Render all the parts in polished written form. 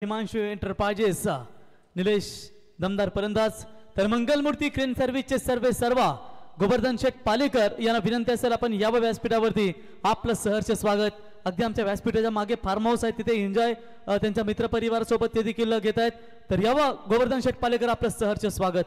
Himanshu enterprises Nilesh दमदार फलंदाज तर मंगलमूर्ती क्रेन सर्व्हिसचे सर्व गोवर्धन शेठ पालेकर यांना विनंती असेल आपण यावं व्यासपीठावरती आपलं सहर्ष स्वागत. अगदी आमच्या व्यासपीठाच्या मागे फार्म हाऊस आहे तिथे एन्जॉय त्यांच्या मित्रपरिवारासोबत ते देखील घेत आहेत. तर यावं गोवर्धन शेठ पालेकर आपलं सहर्ष स्वागत.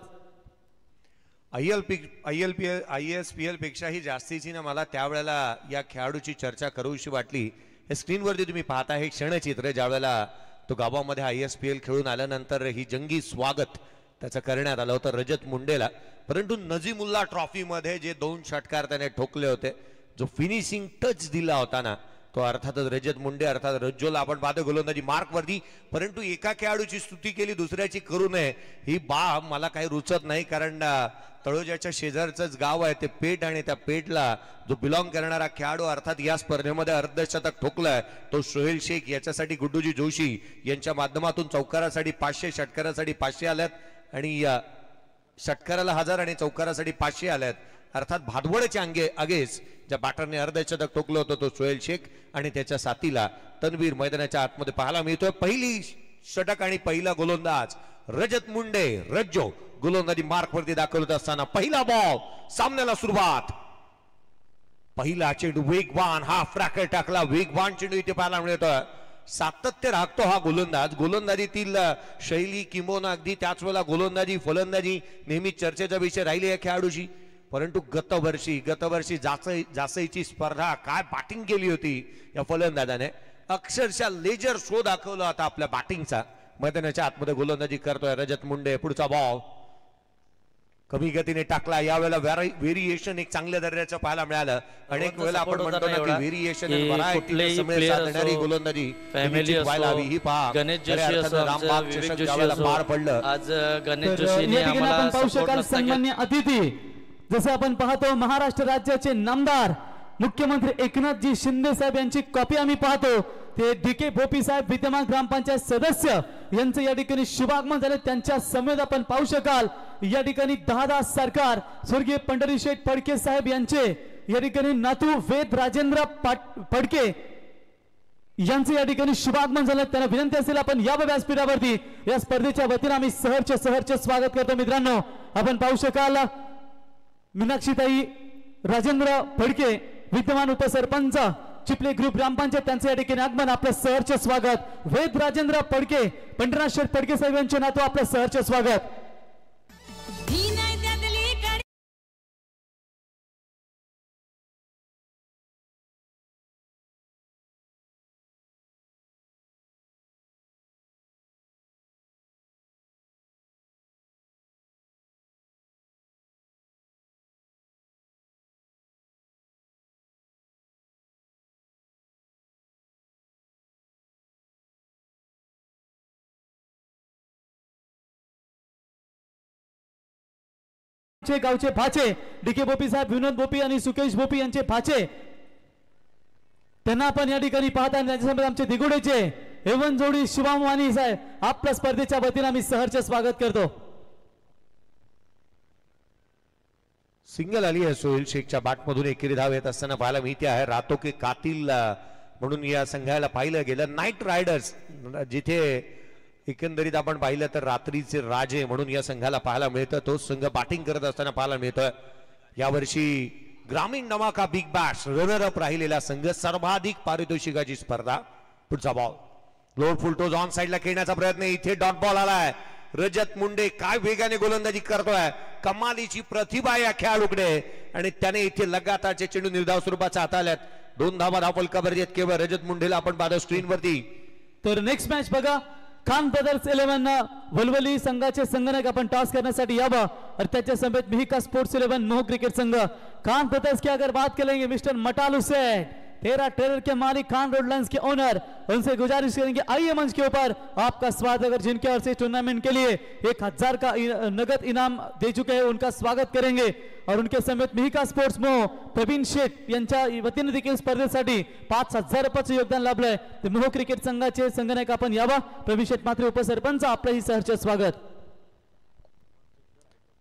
ISPL पेक्षाही जास्तीची ना मला त्यावेळेला या खेळाडूची चर्चा करूशी वाटली. हे स्क्रीनवरती तुम्ही पाहता हे क्षणचित्र ज्यावेळेला तो गावामध्ये ISPL खेळून आल्यानंतर ही जंगी स्वागत त्याचं करण्यात आलं होतं रजत मुंडेला. परंतु नजीमुल्ला ट्रॉफी मध्ये जे 2 षटकार त्याने ठोकले होते, जो फिनिशिंग टच दिला होता ना, तो अर्थातच रजत मुंडे अर्थात रज्जोला आपण पाहतो गोलंदाजी मार्क वरती. परंतु एका खेळाडूची स्तुती केली दुसऱ्याची करू नये ही बाब मला काही रुचत नाही. कारण तळोजाच्या शेजारचंच गाव आहे ते पेठ आणि त्या पेठला जो बिलॉंग करणारा खेळाडू अर्थात या स्पर्धेमध्ये अर्धशतक ठोकलाय तो सोहेल शेख. याच्यासाठी गुड्डूजी जोशी यांच्या माध्यमातून चौकारासाठी 500 षटकारासाठी 500 आल्यात आणि या षटकाराला 1000 आणि चौकारासाठी 500 आल्यात. अर्थात भादवडच्या अगेस ज्या बॅटरने अर्धशतक ठोकलं होतं तो सोहेल शेख आणि त्याच्या साथीला तन्वीर मैदानाच्या आतमध्ये पाहायला मिळतोय. पहिली षटक आणि पहिला गोलंदाज रजत मुंडे रज्जो गोलंदाजी मार्क वरती दाखवत असताना पहिला बॉल सामन्याला सुरुवात. पहिला चेंडू वेगवान हाफ रॅकेट टाकला वेगवान चेंडू इथे पाहायला मिळतोय. सातत्य राखतो हा गोलंदाज. गोलंदाजीतील शैली किंबहुना अगदी त्याच वेळेला गोलंदाजी फलंदाजी नेहमी चर्चेचा विषय राहिली या खेळाडूची. परंतु गतवर्षी जासईची स्पर्धा काय बॅटिंग केली होती या फलंदाजाने. अक्षरशः लेजर शो दाखवला होता आपल्या बॅटिंगचा. मैदानाच्या आतमध्ये गोलंदाजी करतोय रजत मुंडे. पुढचा बॉल कमी गतीने टाकला. यावेळेला व्हेरिएशन एक चांगल्या दर्जाचं पाहायला मिळालं. अनेक वेळेला आपण म्हणतो ना की व्हेरिएशन देणारी गोलंदाजी व्हायला हवी. ही पहा रामबाग चषक गावाला पार पडलं. आज गणेश जोशीने आपण पाहू शकाल सन्माननीय अतिथी जसे आपण पाहतो महाराष्ट्र राज्याचे नामदार मुख्यमंत्री एकनाथजी शिंदे साहेब यांची कॉपी आम्ही पाहतो. ते DK भोपी साहेब विद्यमान ग्रामपंचायत सदस्य यांचं या ठिकाणी शुभागमन झाले. त्यांच्या समेत आपण पाहू शकाल या ठिकाणी 10 सरकार स्वर्गीय पंढरीशेठ फडके साहेब यांचे या ठिकाणी नातू वेद राजेंद्र फडके यांचे या ठिकाणी शुभागमन झालं. त्यांना विनंती असेल आपण या व्यासपीठावरती या स्पर्धेच्या वतीने आम्ही सहर्ष स्वागत करतो. मित्रांनो आपण पाहू शकाल मीनाक्षीताई राजेंद्र फडके विद्यमान उपसरपंच चिपले ग्रुप ग्रामपंचायत त्यांचे या ठिकाणी आगमन. आपलं सहर्ष स्वागत. वेद राजेंद्र फडके पंढरीनाथ शेठ फडके साहेब यांचे नातू आपलं सहर्ष स्वागत. गावचे भाचे DK भोपी साहेब विनोद भोपी आणि सुकेश भोपी यांचे भाचे त्यांना आपण या ठिकाणी पाहता. त्यांच्यासमोर आमचे दिगुडेचे एवन जोडी शिवाम वाणी साहेब आपल्या स्पर्धेच्या वतीने आम्ही सहर्ष स्वागत करतो. सिंगल आली आहे सोहेल शेखच्या बॅटमधून. एकेरी धाव येत असताना पाहायला मिळते आहे. रातो के कातिल म्हणून या संघाला पाहिलं गेलं. नाईट रायडर्स जिथे एकंदरीत आपण पाहिलं तर रात्रीचे राजे म्हणून या संघाला पाहायला मिळतं. तो संघ बॅटिंग करत असताना पाहायला मिळतोय. यावर्षी ग्रामीण धमाका बिग बॅश रनर अप राहिलेला संघ. सर्वाधिक पारितोषिकाची स्पर्धा. पुढचा बॉल लोड फुलटोज ऑन साइडला खेळण्याचा प्रयत्न. इथे डॉट बॉल आलाय. रजत मुंडे काय वेगाने गोलंदाजी करतोय. कमालीची प्रतिभा या खेळाडूकडे आणि त्याने इथे लगातारचे चेंडू निर्धाव स्वरूपाचा हाताळल्यात. 2 धावा धावफलकावर येत केवळ रजत मुंडेला आपण पाहतो स्क्रीनवरती. तर नेक्स्ट मॅच बघा खान ब्रदर्स 11 वलवली संघाचे संघनायक आपण टॉस करण्यासाठी यावं. और त्याच्या समेत मिहिका स्पोर्ट्स 11 मोह क्रिकेट संघ. खान ब्रदर्स की अगर बात करेंगे मिस्टर मटालू से 13 ट्रेलर के मालिक खान रोड लाइन्स के ओनर उनसे गुजारिश करेंगे आइए मंच के ऊपर आपका स्वागत. अगर जिनके ओर से टूर्नामेंट के लिए 1000 का नगद इनाम दे चुके हैं उनका स्वागत करेंगे. और उनके समेत मिहिका स्पोर्ट्स मोह प्रवीण शेठ यांच्या वतीने देखील स्पर्धेसाठी 5000 रुपयाचं योगदान लाभलंय. ते मोह क्रिकेट संघाचे संघनायक आपण यावा. प्रवीण शेठ मात्र उपसरपंच आपलंही सहर्ष स्वागत.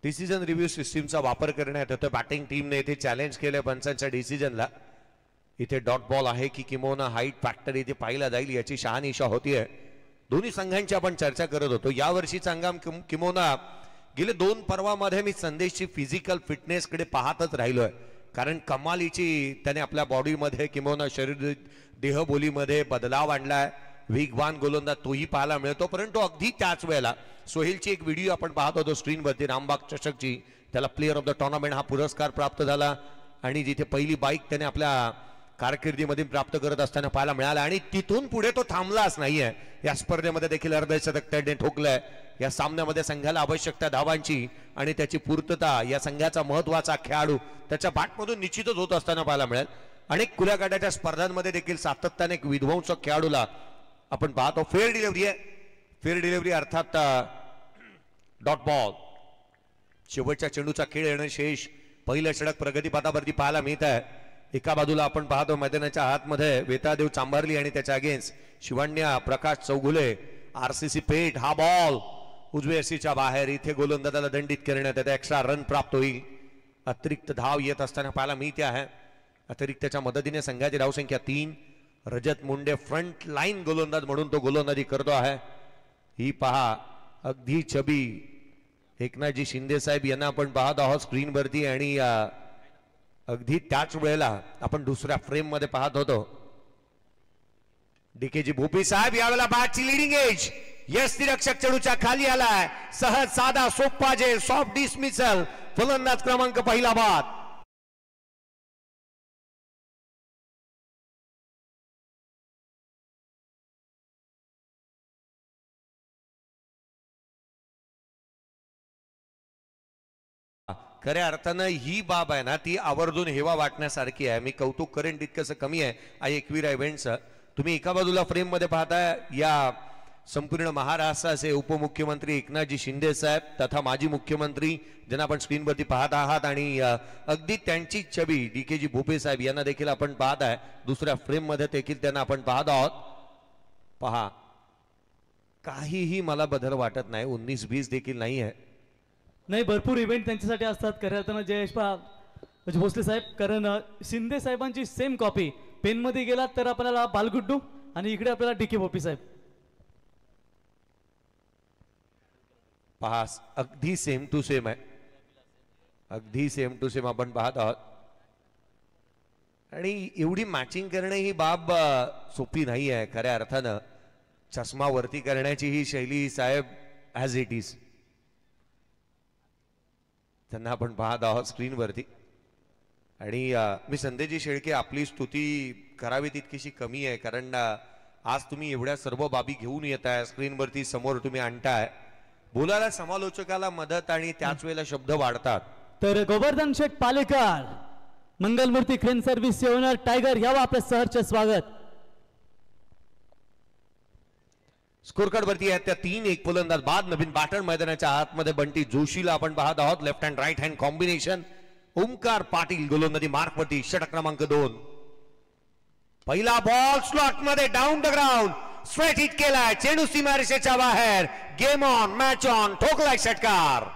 डिसिजन रिव्ह्यू सिस्टीमचा वापर करण्यात येतो. बॅटिंग टीमने इथे चॅलेंज केले पंचांच्या डिसिजनला. इथे डॉट बॉल आहे की किंवा हाईट फॅक्टर इथे पाहिला जाईल याची शहानिशा होतीये. दोन्ही संघांची आपण चर्चा करत होतो. या वर्षीचा हंगाम किमोना गेले 2 पर्वामध्ये मी संदेशची फिजिकल फिटनेस कडे पाहतच राहिलोय, कारण कमालीची त्याने आपल्या बॉडीमध्ये किंवा शरीर देहबोलीमध्ये बदलाव आणलाय. वेगवान गोलंदाज तोही पाहायला मिळतो. परंतु अगदी त्याच वेळेला सोहेलची एक व्हिडिओ आपण पाहत होतो स्क्रीनवरती, रामबाग चषकची. त्याला प्लेअर ऑफ द टुर्नामेंट हा पुरस्कार प्राप्त झाला आणि जिथे पहिली बाईक त्याने आपल्या कारकिर्दीमध्ये प्राप्त करत असताना पाहायला मिळाला. आणि तिथून पुढे तो थांबलाच नाहीये. या स्पर्धेमध्ये देखील अर्धशतक त्याने ठोकलंय. या सामन्यामध्ये संघाला आवश्यकता धावांची आणि त्याची पूर्तता या संघाचा महत्वाचा खेळाडू त्याच्या बॅटमधून निश्चितच होत असताना पाहायला मिळेल. अनेक खुल्या गटाच्या स्पर्धांमध्ये देखील सातत्याने एक विध्वंसक खेळाडूला आपण पाहतो. फेअर डिलिव्हरी आहे, फेअर डिलिव्हरी अर्थात डॉट बॉल. शेवटच्या चेंडूचा खेळ येणं शेष. पहिलं षटक प्रगतीपथावरती पाहायला मिळत आहे. एका बाजूला आपण पाहतो मैदानाच्या आतमध्ये वेतादेव चांभारली आणि त्याच्या अगेन्स्ट शिवण्या प्रकाश चौगुले. आरसीसी पेठ. हा बॉल उजव्या सीच्या बाहेर. इथे गोलंदाजाला दंडित करण्यात येते. एक्स्ट्रा रन प्राप्त होईल. अतिरिक्त धाव येत असताना पाहायला मिळते आहे. अतिरिक्तच्या मदतीने संघाची धावसंख्या 3. रजत मुंडे फ्रंट लाईन गोलंदाज म्हणून तो गोलंदाजी करतो आहे. ही पहा अगदी छबी एकनाथजी शिंदे साहेब यांना आपण पाहत आहोत स्क्रीनवरती. आणि अगदी त्याच वेळेला आपण दुसऱ्या फ्रेम मध्ये पाहत होतो डीकेजी भोपी साहेब. यावेळेला बॅटची लिडिंग एज. यष्टिरक्षक चेंडूच्या खाली आलाय. सहज साधा सोप्पा जे सॉफ्ट डिसमिसल. फलंदाज क्रमांक पहिला बाद. खऱ्या अर्थानं ही बाब आहे ना ती आवर्जून हेवा वाटण्यासारखी आहे. मी कौतुक करेन तितकंसं कमी आहे आई एकविरा इव्हेंटचं. तुम्ही एका बाजूला फ्रेम मध्ये पाहताय या संपूर्ण महाराष्ट्राचे उपमुख्यमंत्री एकनाथजी शिंदे साहेब तथा माजी मुख्यमंत्री ज्यांना आपण स्क्रीनवरती पाहत आहात. आणि अगदी त्यांची छबी डीकेजी भोपे साहेब यांना देखील आपण पाहत आहे. दुसऱ्या फ्रेम मध्ये देखील त्यांना आपण पाहत आहोत. पहा काहीही मला बदल वाटत नाही. 19-20 देखील नाही आहे. नाही, भरपूर इव्हेंट त्यांच्यासाठी असतात खऱ्या अर्थानं जयेश भोसले साहेब. कारण शिंदे साहेबांची सेम कॉपी पेनमध्ये गेलात तर आपल्याला बालगुड्डू आणि इकडे आपल्याला डीके भोपी साहेब. पहा अगदी सेम टू सेम आहे. अगदी सेम टू सेम आपण पाहत आहोत. आणि एवढी मॅचिंग करणे ही बाब सोपी नाही आहे खऱ्या अर्थानं. चष्मा वरती करण्याची ही शैली साहेब ॲज इट इज. त्यांना आपण पाहत आहोत स्क्रीनवरती. आणि मी संदेशजी शेळके आपली स्तुती करावी तितकीशी कमी आहे, कारण आज तुम्ही एवढ्या सर्व बाबी घेऊन येत आहे स्क्रीनवरती समोर तुम्ही आणताय. बोलायला समालोचकाला मदत आणि त्याच वेळेला शब्द वाढतात. तर Govardhan Sheth Palekar Mangalmurti crane service owner tiger यावं आपलं सहर्ष स्वागत. स्कोर कार्ड वरती आहेत त्या 3-1 फलंदाज बाद. नवीन बॅटर मैदानाच्या आतमध्ये बंटी जोशीला आपण पाहत आहोत. Left hand right hand combination. Omkar Patil गोलंदाजी मार्क वरती. षटक क्रमांक 2. पहिला बॉल स्लॉट मध्ये down the ground straight hit केलाय. चेंडू सीमारेषेच्या बाहेर. Game on match on. ठोकलाय षटकार.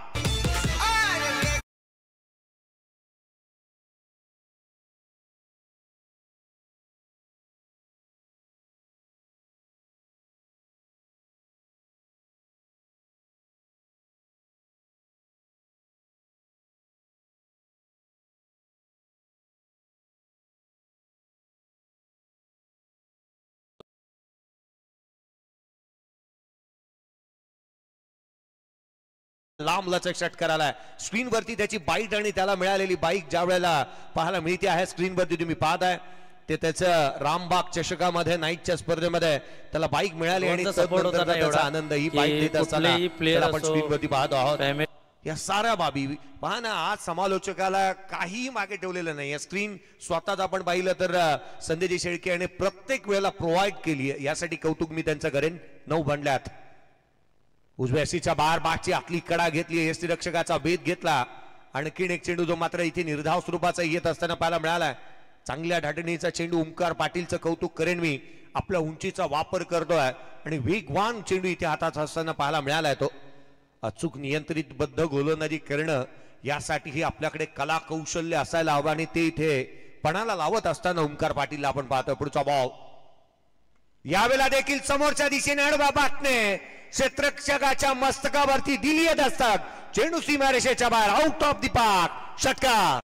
लांब लचक षटकार आलाय. स्क्रीनवरती त्याची बाईट आणि त्याला मिळालेली बाईक ज्या वेळेला पाहायला मिळते आहे स्क्रीनवरती तुम्ही पाहत आहे ते त्याचं रामबाग चषकामध्ये नाईटच्या स्पर्धेमध्ये त्याला बाईक मिळाली आणि त्याचा आनंद ही बाईक देत असताना आपण स्क्रीनवरती पाहत आहोत. या साऱ्या बाबी पहा ना. आज समालोचकाला काही मागे ठेवलेलं नाही. स्क्रीन स्वतःच आपण पाहिलं तर संदेशजी शेळके यांनी प्रत्येक वेळेला प्रोव्हाइड केली आहे. यासाठी कौतुक मी त्यांचं करेन. 9 बनल्यात. उजव्या सीच्या बाहेर बागची आतली कडा घेतली. यष्टिरक्षकाचा भेद घेतला. आणखीन एक चेंडू जो मात्र इथे निर्धाव स्वरूपाचा येत असताना पाहायला मिळाला. चांगल्या धाटणीचा चेंडू. ओमकार पाटीलचं कौतुक करेन मी. आपल्या उंचीचा वापर करतोय आणि वेगवान चेंडू इथे हातात असताना पाहायला मिळालाय. तो अचूक नियंत्रित बद्ध गोलंदाजी करणं यासाठीही आपल्याकडे कला कौशल्य असायला हवं आणि ते इथे पणाला लावत असताना ओमकार पाटीलला आपण पाहतो. पुढचा बॉल यावेळेला देखील समोरच्या दिशेने आडवा बाटणे क्षेत्ररक्षकाच्या मस्तकावरती दिली येत असतात. चेंडू सीमारेषेच्या बाहेर, आउट ऑफ द पार्क, षटकार.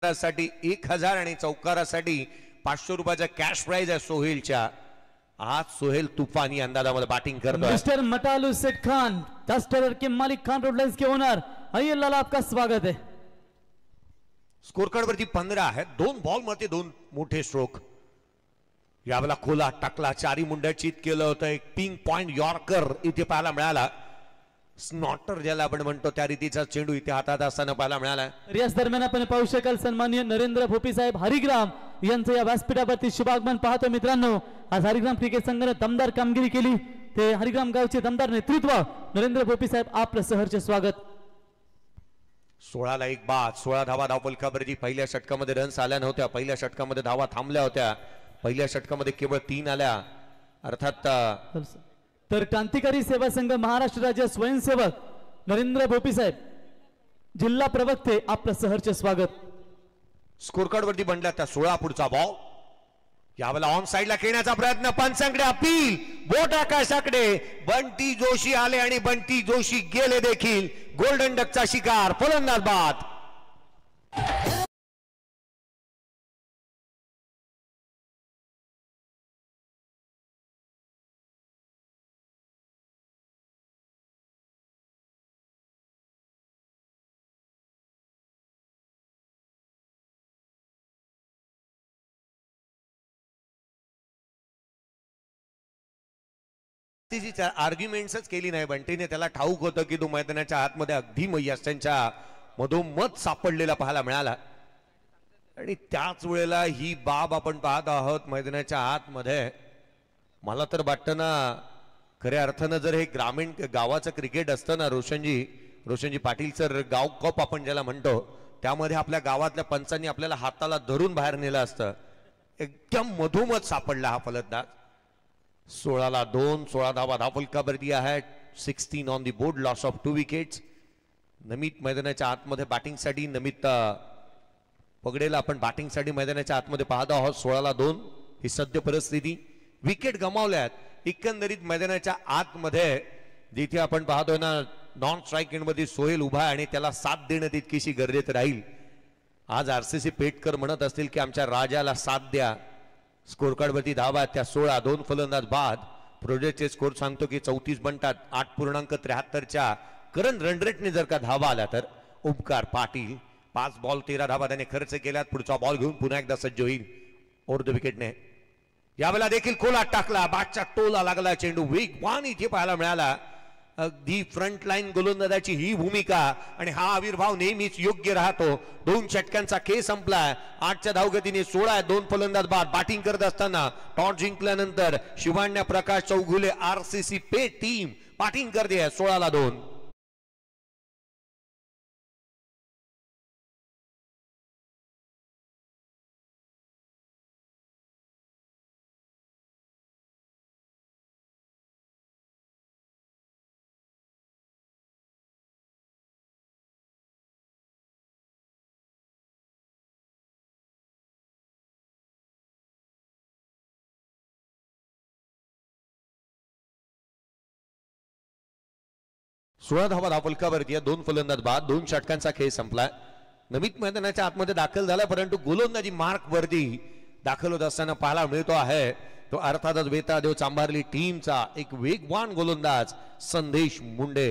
साठी 1000 आणि चौकारासाठी 500 रुपयाचा कॅश प्राइज आहे सोहेलच्या. आज सोहेल तुफानी अंदाजामध्ये बॅटिंग करतोय. मिस्टर मटालू सेठ खान, 10 टेलर के मालिक, खान रोड लाइन्स के ओनर, आइए लाला आपका स्वागत है. स्कोर कार्ड वरती 15 आहे. 2 बॉल मध्ये 2 मोठे स्ट्रोक. यावेळेला खोला टाकला, चारी मुंड्या चित केलं होतं. एक पिंक पॉइंट यॉर्कर इथे पाहायला मिळाला. स्नॉटर ज्याला आपण म्हणतो त्या रीतीचा चेंडू इथे हातात असताना पाहायला मिळाला. याच दरम्यान आपण पाहू शकाल सन्माननीय नरेंद्र भोपी साहेब हरिग्राम यांचं या व्यासपीठावरती शुभागमन पाहतो. मित्रांनो, आज हरिग्राम क्रिकेट संघाने दमदार कामगिरी केली. ते हरिग्राम गावचे दमदार नेतृत्व नरेंद्र भोपी साहेब, आपलं सहर्ष स्वागत. 16 ला 1 बाद, 16 धावा धावफलकावरती. पहिल्या षटकामध्ये रन्स आल्या नव्हत्या. पहिल्या षटकामध्ये धावा थांबल्या होत्या. पहिल्या षटकामध्ये केवळ 3 आल्या. अर्थात तर क्रांतिकारी सेवा संघ महाराष्ट्र राज्य स्वयंसेवक नरेंद्र भोपी साहेब, जिल्हा प्रवक्ते, आपलं सहर्ष स्वागत. स्कोर कार्ड वरती बनला त्या 16 पुढचा बॉल. यावेळेला ऑन साइडला खेळण्याचा प्रयत्न, पंचांकडे अपील, बोट आकाशाकडे. बंटी जोशी आले आणि बंटी जोशी गेले देखील. गोल्डन डकचा शिकार, फलंदाज बाद. आर्ग्युमेंट्सच केली नाही बंटीने. त्याला ठाऊक होतं की तो मैदानाच्या आतमध्ये अगदी यशांच्या मधोमध सापडलेला पाहायला मिळाला. आणि त्याच वेळेला ही बाब आपण पाहत आहोत मैदानाच्या आतमध्ये. मला तर वाटतं ना, खऱ्या अर्थानं जर हे ग्रामीण गावाचं क्रिकेट असतं ना, रोशनजी पाटील सर गाव कप आपण ज्याला म्हणतो, त्यामध्ये आपल्या गावातल्या पंचांनी आपल्याला हाताला धरून बाहेर नेलं असतं. एकदम मधोमध सापडला हा फलंदाज. 16 ला 2, 16 धावा धावफलकावरती आहे. 16 on the board, loss of 2 wickets. Namit मैदानाच्या आतमध्ये बॅटिंगसाठी, नमित पगडेला आपण बॅटिंगसाठी मैदानाच्या आतमध्ये पाहत आहोत. 16 ला 2 ही सद्य परिस्थिती. विकेट गमावल्यात. एकंदरीत मैदानाच्या आतमध्ये जिथे आपण पाहतोय ना, नॉन स्ट्राईक एंडमध्ये सोहेल उभा आहे आणि त्याला साथ देणं तितकीशी गरजेचं राहील. आज आरसीसी पेटकर म्हणत असतील की आमच्या राजाला साथ द्या. स्कोर कार्ड वरती धावा त्या 16, 2 फलंदाज बाद. प्रोजेक्टचे स्कोर सांगतो की 34 बनतात. 8.73च्या करंट रन रेटने जर का धावा आला तर ओमकार पाटील 5 बॉल 13 धावा त्याने खर्च केल्यात. पुढचा बॉल घेऊन पुन्हा एकदा सज्ज होईल ओव्हर द विकेटने. यावेळेला देखील खोला टाकला, बॅटच्या टोला लागला चेंडू. वेगवान इथे पाहायला मिळाला. अगदी फ्रंट लाईन गोलंदाजाची ही भूमिका आणि हा आविर्भाव नेहमीच योग्य राहतो. 2 षटकांचा खेळ संपलाय. 8च्या धावगतीने 16, 2 फलंदाज बाद. बॅटिंग करत असताना टॉस जिंकल्यानंतर शिवान्या प्रकाश चौगुले आरसीसी पे टीम बॅटिंग करते 16 ला 2. सोळा धावा धावफलकावरती 2 फलंदाज बाद. 2 षटकांचा खेळ संपलाय. नमित मैदानाच्या आतमध्ये दाखल झाला, परंतु गोलंदाजी मार्क वरती दाखल होत असताना पाहायला मिळतो आहे तो अर्थातच वेताळदेव चांभारली टीमचा एक वेगवान गोलंदाज संदेश मुंडे.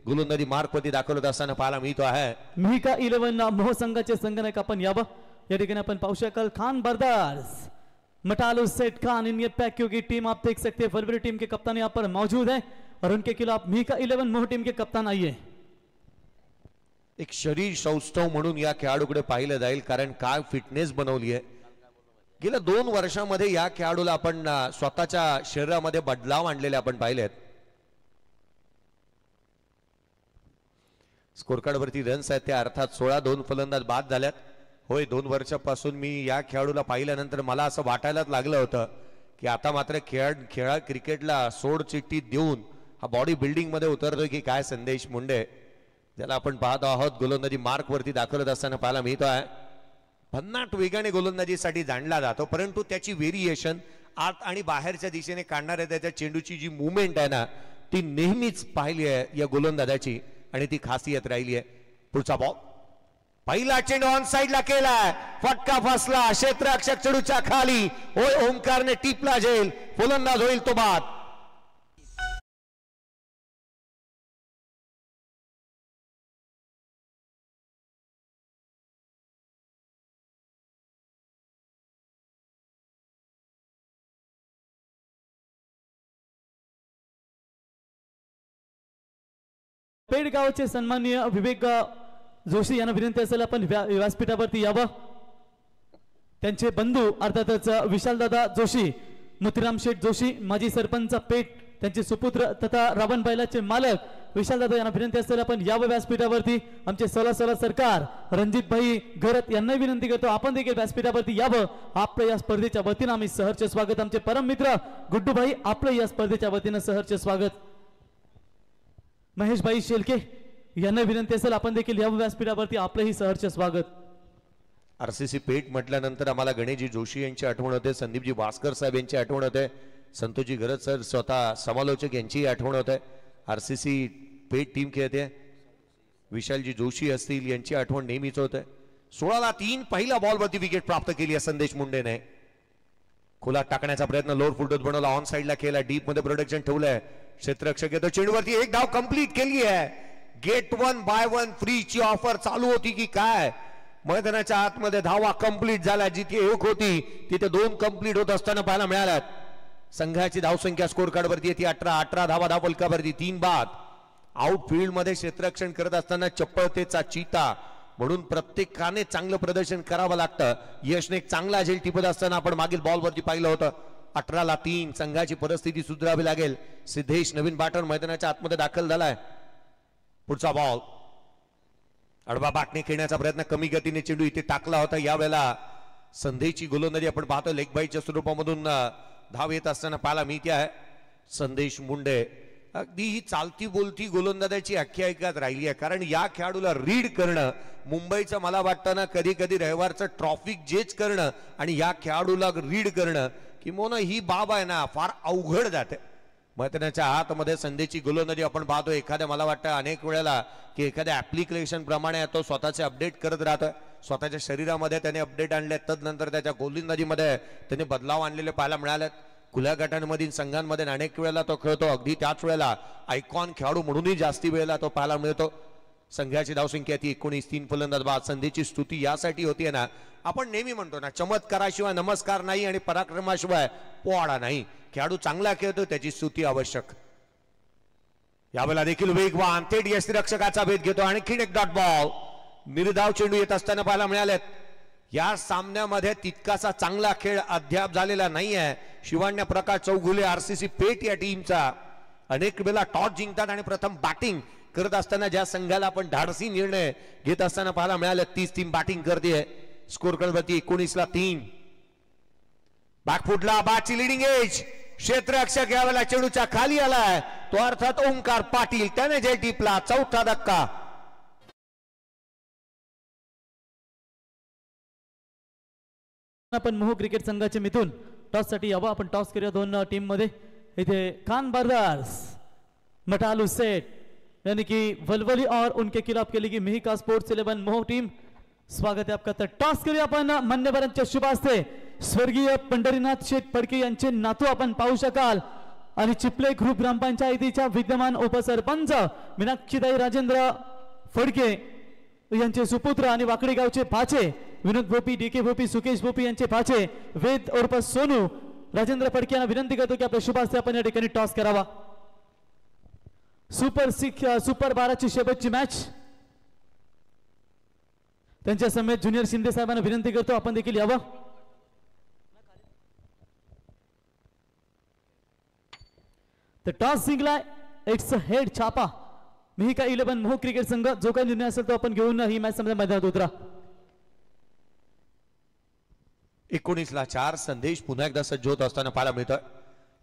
गोलंदाजी मार्क वरती दाखल होत असताना पाहायला मिळतो आहे. मिका 11 मोह संघाचे संगणक आपण यावं. या ठिकाणी आपण पाहू शकाल खान ब्रदर्स, मटालू सेठ खान, इन ये पैक्यों की टीम आप देख सकते हैं. फरवरी टीम के कप्तान यहाँ पर मौजूद है और उनके खिलाफ मिका 11 मोह टीम के कप्तान आइए. एक शरीर सौष्ठव म्हणून या खेळाडूकडे पाहिलं जाईल, कारण काय फिटनेस बनवली आहे. गेल्या 2 वर्षांमध्ये या खेळाडूला आपण स्वतःच्या शरीरामध्ये बदलाव आणलेले आपण पाहिलेत. स्कोर कार्ड वरती रन्स आहेत ते अर्थात 16, 2 फलंदाज बाद झाल्यात. होय, 2 वर्षापासून मी या खेळाडूला पाहिल्यानंतर मला असं वाटायलाच लागलं होतं की आता मात्र खेळा क्रिकेटला सोड चिठ्ठी देऊन हा बॉडी बिल्डिंग मध्ये उतरतोय की काय संदेश मुंडे, ज्याला आपण पाहत आहोत गोलंदाजी मार्क वरती दाखवत असताना पाहायला मिळतो आहे. भन्नाट वेगाने गोलंदाजीसाठी जाणला जातो, परंतु त्याची व्हेरिएशन आत आणि बाहेरच्या दिशेने काढणाऱ्या त्याच्या चेंडूची जी मुवमेंट आहे ना, ती नेहमीच पाहिली आहे या गोलंदाजाची आणि ती खासियत राहिली आहे. पुढचा बॉल, पहिला चेंडू ऑन साइडला केलाय, फटका फसला, क्षेत्ररक्षक चेंडूच्या खाली, ओय ओंकारने टिपला झेल, फलंदाज होईल तो बाद. पेडगावचे सन्माननीय विवेक जोशी यांना विनंती असेल आपण व्यासपीठावरती यावं. त्यांचे बंधू अर्थातच विशालदादा जोशी, मोतीराम शेठ जोशी माजी सरपंच पेठ, त्यांचे सुपुत्र तथा रावण बैलाचे मालक विशालदादा यांना विनंती असेल आपण यावं व्यासपीठावरती. आमचे सोला सरकार रणजित भाई घरत यांना विनंती करतो आपण देखील व्यासपीठावरती यावं. आपलं या स्पर्धेच्या वतीनं आम्ही सहर्ष स्वागत. आमचे परम मित्र गुड्डू भाई आपलं या स्पर्धेच्या वतीनं सहर्ष स्वागत. महेश भाई शेलके यांना विनंती असेल आपण देखील या व्यासपीठावरती आपलंही सहर्ष स्वागत. आरसीसी पेठ म्हटल्यानंतर आम्हाला गणेशजी जोशी यांची आठवण होते, संदीपजी भास्कर साहेब यांची आठवण होते, संतोषजी गरज सर स्वतः समालोचक यांची आठवण होते. आरसीसी पेठ टीम खेळते, विशालजी जोशी असतील यांची आठवण नेहमीच होते. 16-3 पहिल्या बॉलवरती विकेट प्राप्त केली आहे संदेश मुंडेने. खोलात टाकण्याचा प्रयत्न लोअर फुलटोस बनवला, ऑन साइडला केला, डीप मध्ये प्रोडक्शन ठेवलंय, क्षेत्ररक्षक येतो, चेंडूवरती एक धाव कंप्लीट केली आहे. गेट 1 बाय 1 फ्री ची ऑफर चालू होती की काय, मैदानाच्या आतमध्ये धावा कंप्लीट झाल्या, जिथे एक होती तिथे 2 कंप्लीट होत असताना पाहायला मिळाल्यात. संघाची धावसंख्या स्कोर कार्ड वरती येते 18 धावा धाव फलकावरती 3 बाद. आउटफील्ड मध्ये क्षेत्ररक्षण करत असताना चपळतेचा चीता म्हणून प्रत्येकाने चांगलं प्रदर्शन करावं लागतं. यशने एक चांगला झेल टिपत असताना आपण मागील बॉलवरती पाहिलं होतं. 18-3 संघाची परिस्थिती सुधारावी लागेल. सिद्धेश नवीन बॅटर मैदानाच्या आतमध्ये दाखल झालाय. पुढचा बॉल, अडवा बाटणे खेळण्याचा प्रयत्न, कमी गतीने चेंडू इथे टाकला होता. यावेळेला संदेशची गोलंदाजी आपण पाहतो लेग बाईच्या स्वरूपामधून धाव येत असताना पाहायला मिळते आहे. संदेश मुंडे अगदी ही चालती बोलती गोलंदाजाची आख्यायिकात राहिली आहे, कारण या खेळाडूला रीड करणं मुंबईचं मला वाटतं ना कधी कधी रविवारचं ट्रॉफिक जेच करणं आणि या खेळाडूला रीड करणं किंवा ही बाब आहे ना फार अवघड जाते. मैदानाच्या आतमध्ये संदेशची गोलंदाजी आपण पाहतो. एखाद्या मला वाटतं अनेक वेळेला की एखाद्या ऍप्लिकेशन प्रमाणे तो स्वतःचे अपडेट करत राहतोय. स्वतःच्या शरीरामध्ये त्याने अपडेट आणले, तदनंतर त्याच्या गोलंदाजीमध्ये त्याने बदलाव आणलेले पाहायला मिळाले. खुल्या गटांमधील संघांमध्ये अनेक वेळेला तो खेळतो. अगदी त्याच वेळेला आयकॉन खेळाडू म्हणूनही जास्ती वेळेला तो पाहायला मिळतो. संघाची धावसंख्या ती 19-3 फलंदाज बाद. संधीची स्तुती यासाठी होतीये ना, आपण नेहमी म्हणतो ना चमत्काराशिवाय नमस्कार नाही आणि पराक्रमाशिवाय पोवाडा नाही. खेळाडू चांगला खेळतो त्याची स्तुती आवश्यक. यावेळेला देखील वेगवान थेट यष्टिरक्षकाचा भेद घेतो. आणखीन एक डॉट बॉल, निर्धाव चेंडू येत असताना पाहायला मिळालेत. या सामन्यामध्ये तितकासा चांगला खेळ अद्याप झालेला नाहीये. शिवान्य प्रकाश चौगुले आरसीसी पेठ या टीमचा अनेक वेळेला टॉस जिंकतात आणि प्रथम बॅटिंग करत असताना ज्या संघाला आपण धाडसी निर्णय घेत असताना पाहायला मिळाले 30-3 बॅटिंग करते. स्कोर कार्डवरती 19-3. बॅकफुटला बाची लिडिंग एज, क्षेत्ररक्षक यावेळेला चेंडूच्या खाली आलाय, तो अर्थात ओंकार पाटील, त्याने जे टिपला 4था धक्का. आपण मोह क्रिकेट संघाचे मिथून टॉस साठी यावं. आपण टॉस करूया दोन टीम मध्ये. इथे खान ब्रदर्स मटालू सेट यानी कि वलवली और उनके खिलाफ खेलेगी मिहिका स्पोर्ट्स 11 मोह टीम. स्वागत है आपका. तर टॉस करूया आपण मान्यवरांच्या शुभ हस्ते. स्वर्गीय पंढरीनाथ शेठ फडके यांचे नातू आपण पाहू शकाल आणि चिपले ग्रुप ग्रामपंचायतीच्या विद्यमान उपसरपंच मीनाक्षीताई राजेंद्र फडके यांचे सुपुत्र आणि वाकडी गावचे पाचे विनोद भोपी, डीके भोपी, सुकेश भोपी यांचे पाचे वेद उर्फ सोनू राजेंद्र फडके यांना विनंती करतो की आपल्या शुभ हस्ते आपण या ठिकाणी टॉस करावा. सुपर 12 ची शेवटची मॅच. त्यांच्या समेत ज्युनियर शिंदे साहेबांना विनंती करतो आपण देखील यावं. तर टॉस जिंकलाय इट्स हेड छापा मिहिका 11 मोह क्रिकेट संघ. जो काही निर्णय असेल तो आपण घेऊन ही मॅच मैदानात उतरा. 19 ला 4 संदेश पुन्हा एकदा सज्ज होत असताना पाहायला मिळतोय.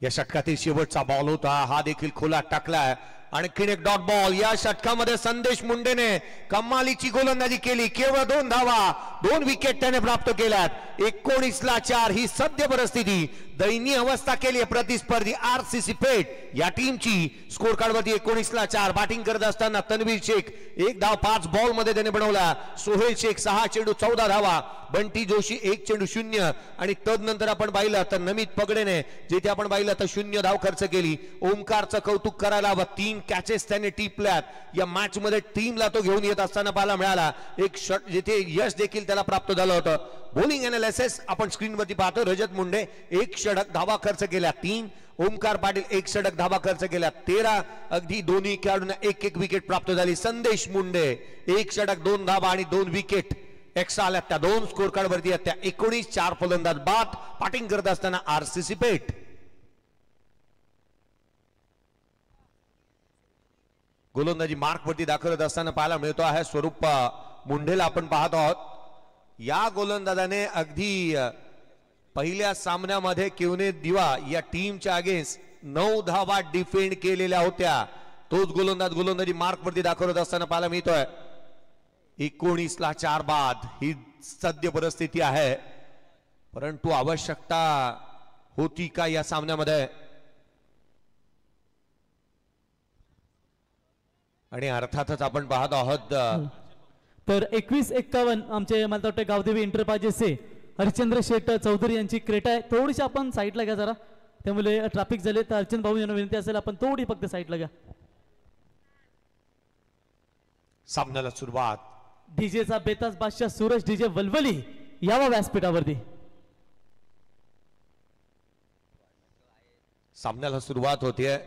या षटकातील शेवटचा बॉल होता, हा देखील खोला टाकलाय. आणखीन एक डॉट बॉल. या षटकामध्ये संदेश मुंडेने कमालीची गोलंदाजी केली. केवळ 2 धावा, 2 विकेट त्याने प्राप्त केल्यात. 19 ला 4 ही सद्य परिस्थिती दयनीय अवस्था केली आहे प्रतिस्पर्धी आरसीसी पेठ या टीमची. स्कोर कार्ड वरती 19 ला 4. बॅटिंग करत असताना तन्वीर शेख 1 धाव 5 बॉल मध्ये त्याने बनवला. सोहेल शेख 6 चेंडू 14 धावा. बंटी जोशी 1 चेंडू 0 आणि तदनंतर आपण पाहिलं तर नमित पगडेने जिथे आपण पाहिलं तर 0 धाव खर्च केली. ओमकारचं कौतुक करायला हवं. 3 कॅचेस त्याने टिपल्यात. या मॅच मध्ये टीमला तो घेऊन येत असताना पाहायला मिळाला. एक शॉट जिथे यश देखील त्याला प्राप्त झालं होतं. बॉलिंग अनालिसिस आपण स्क्रीन वरती पाहतो. रजत मुंडे 1 षटक धावा खर्च केल्या 3. ओमकार पाटील 1 षटक धावा खर्च केल्या 13. अगदी दोन्ही खेळाडूंना 1-1 विकेट प्राप्त झाली. संदेश मुंडे 1 षटक 2 धावा आणि 2 विकेट एक्स्ट्रा आल्या. त्या 2 स्कोर कार्ड वरती त्या 19-4 फलंदाज बाद. बॅटिंग करत असताना आरसीसी पेठ. गोलंदाजी मार्क वरती दाखल असताना पाहायला मिळतो आहे स्वरूप मुंडेला आपण पाहत आहोत. या गोलंदाजाने अगदी पहिल्या सामन्यामध्ये किवने दिवा या टीमच्या अगेन्स्ट 9 धावा डिफेंड केलेल्या होत्या. तोच गोलंदाज गोलंदाजी मार्क वरती दाखवत असताना पाहायला मिळतोय. 19 ला 4 बाद ही सद्य परिस्थिती आहे. परंतु आवश्यकता होती का या सामन्यामध्ये? आणि अर्थातच आपण पाहत आहोत तर 21-51 आमचे मला वाटतं गावदेवी इंटरप्राइजेसचे हरिश्चंद्र शेठ चौधरी यांची क्रेट आहे. थोडीशी आपण साईडला घ्या जरा, त्यामुळे ट्रॅफिक झाले. तर अर्चन भाऊ यांना विनंती असेल आपण थोडी फक्त साईडला घ्या. सामन्याला सुरुवात. डीजेचा बेताज बादशाह सूरज डीजे वलवली यावा व्यासपीठावरती. सामन्याला सुरुवात होतीये.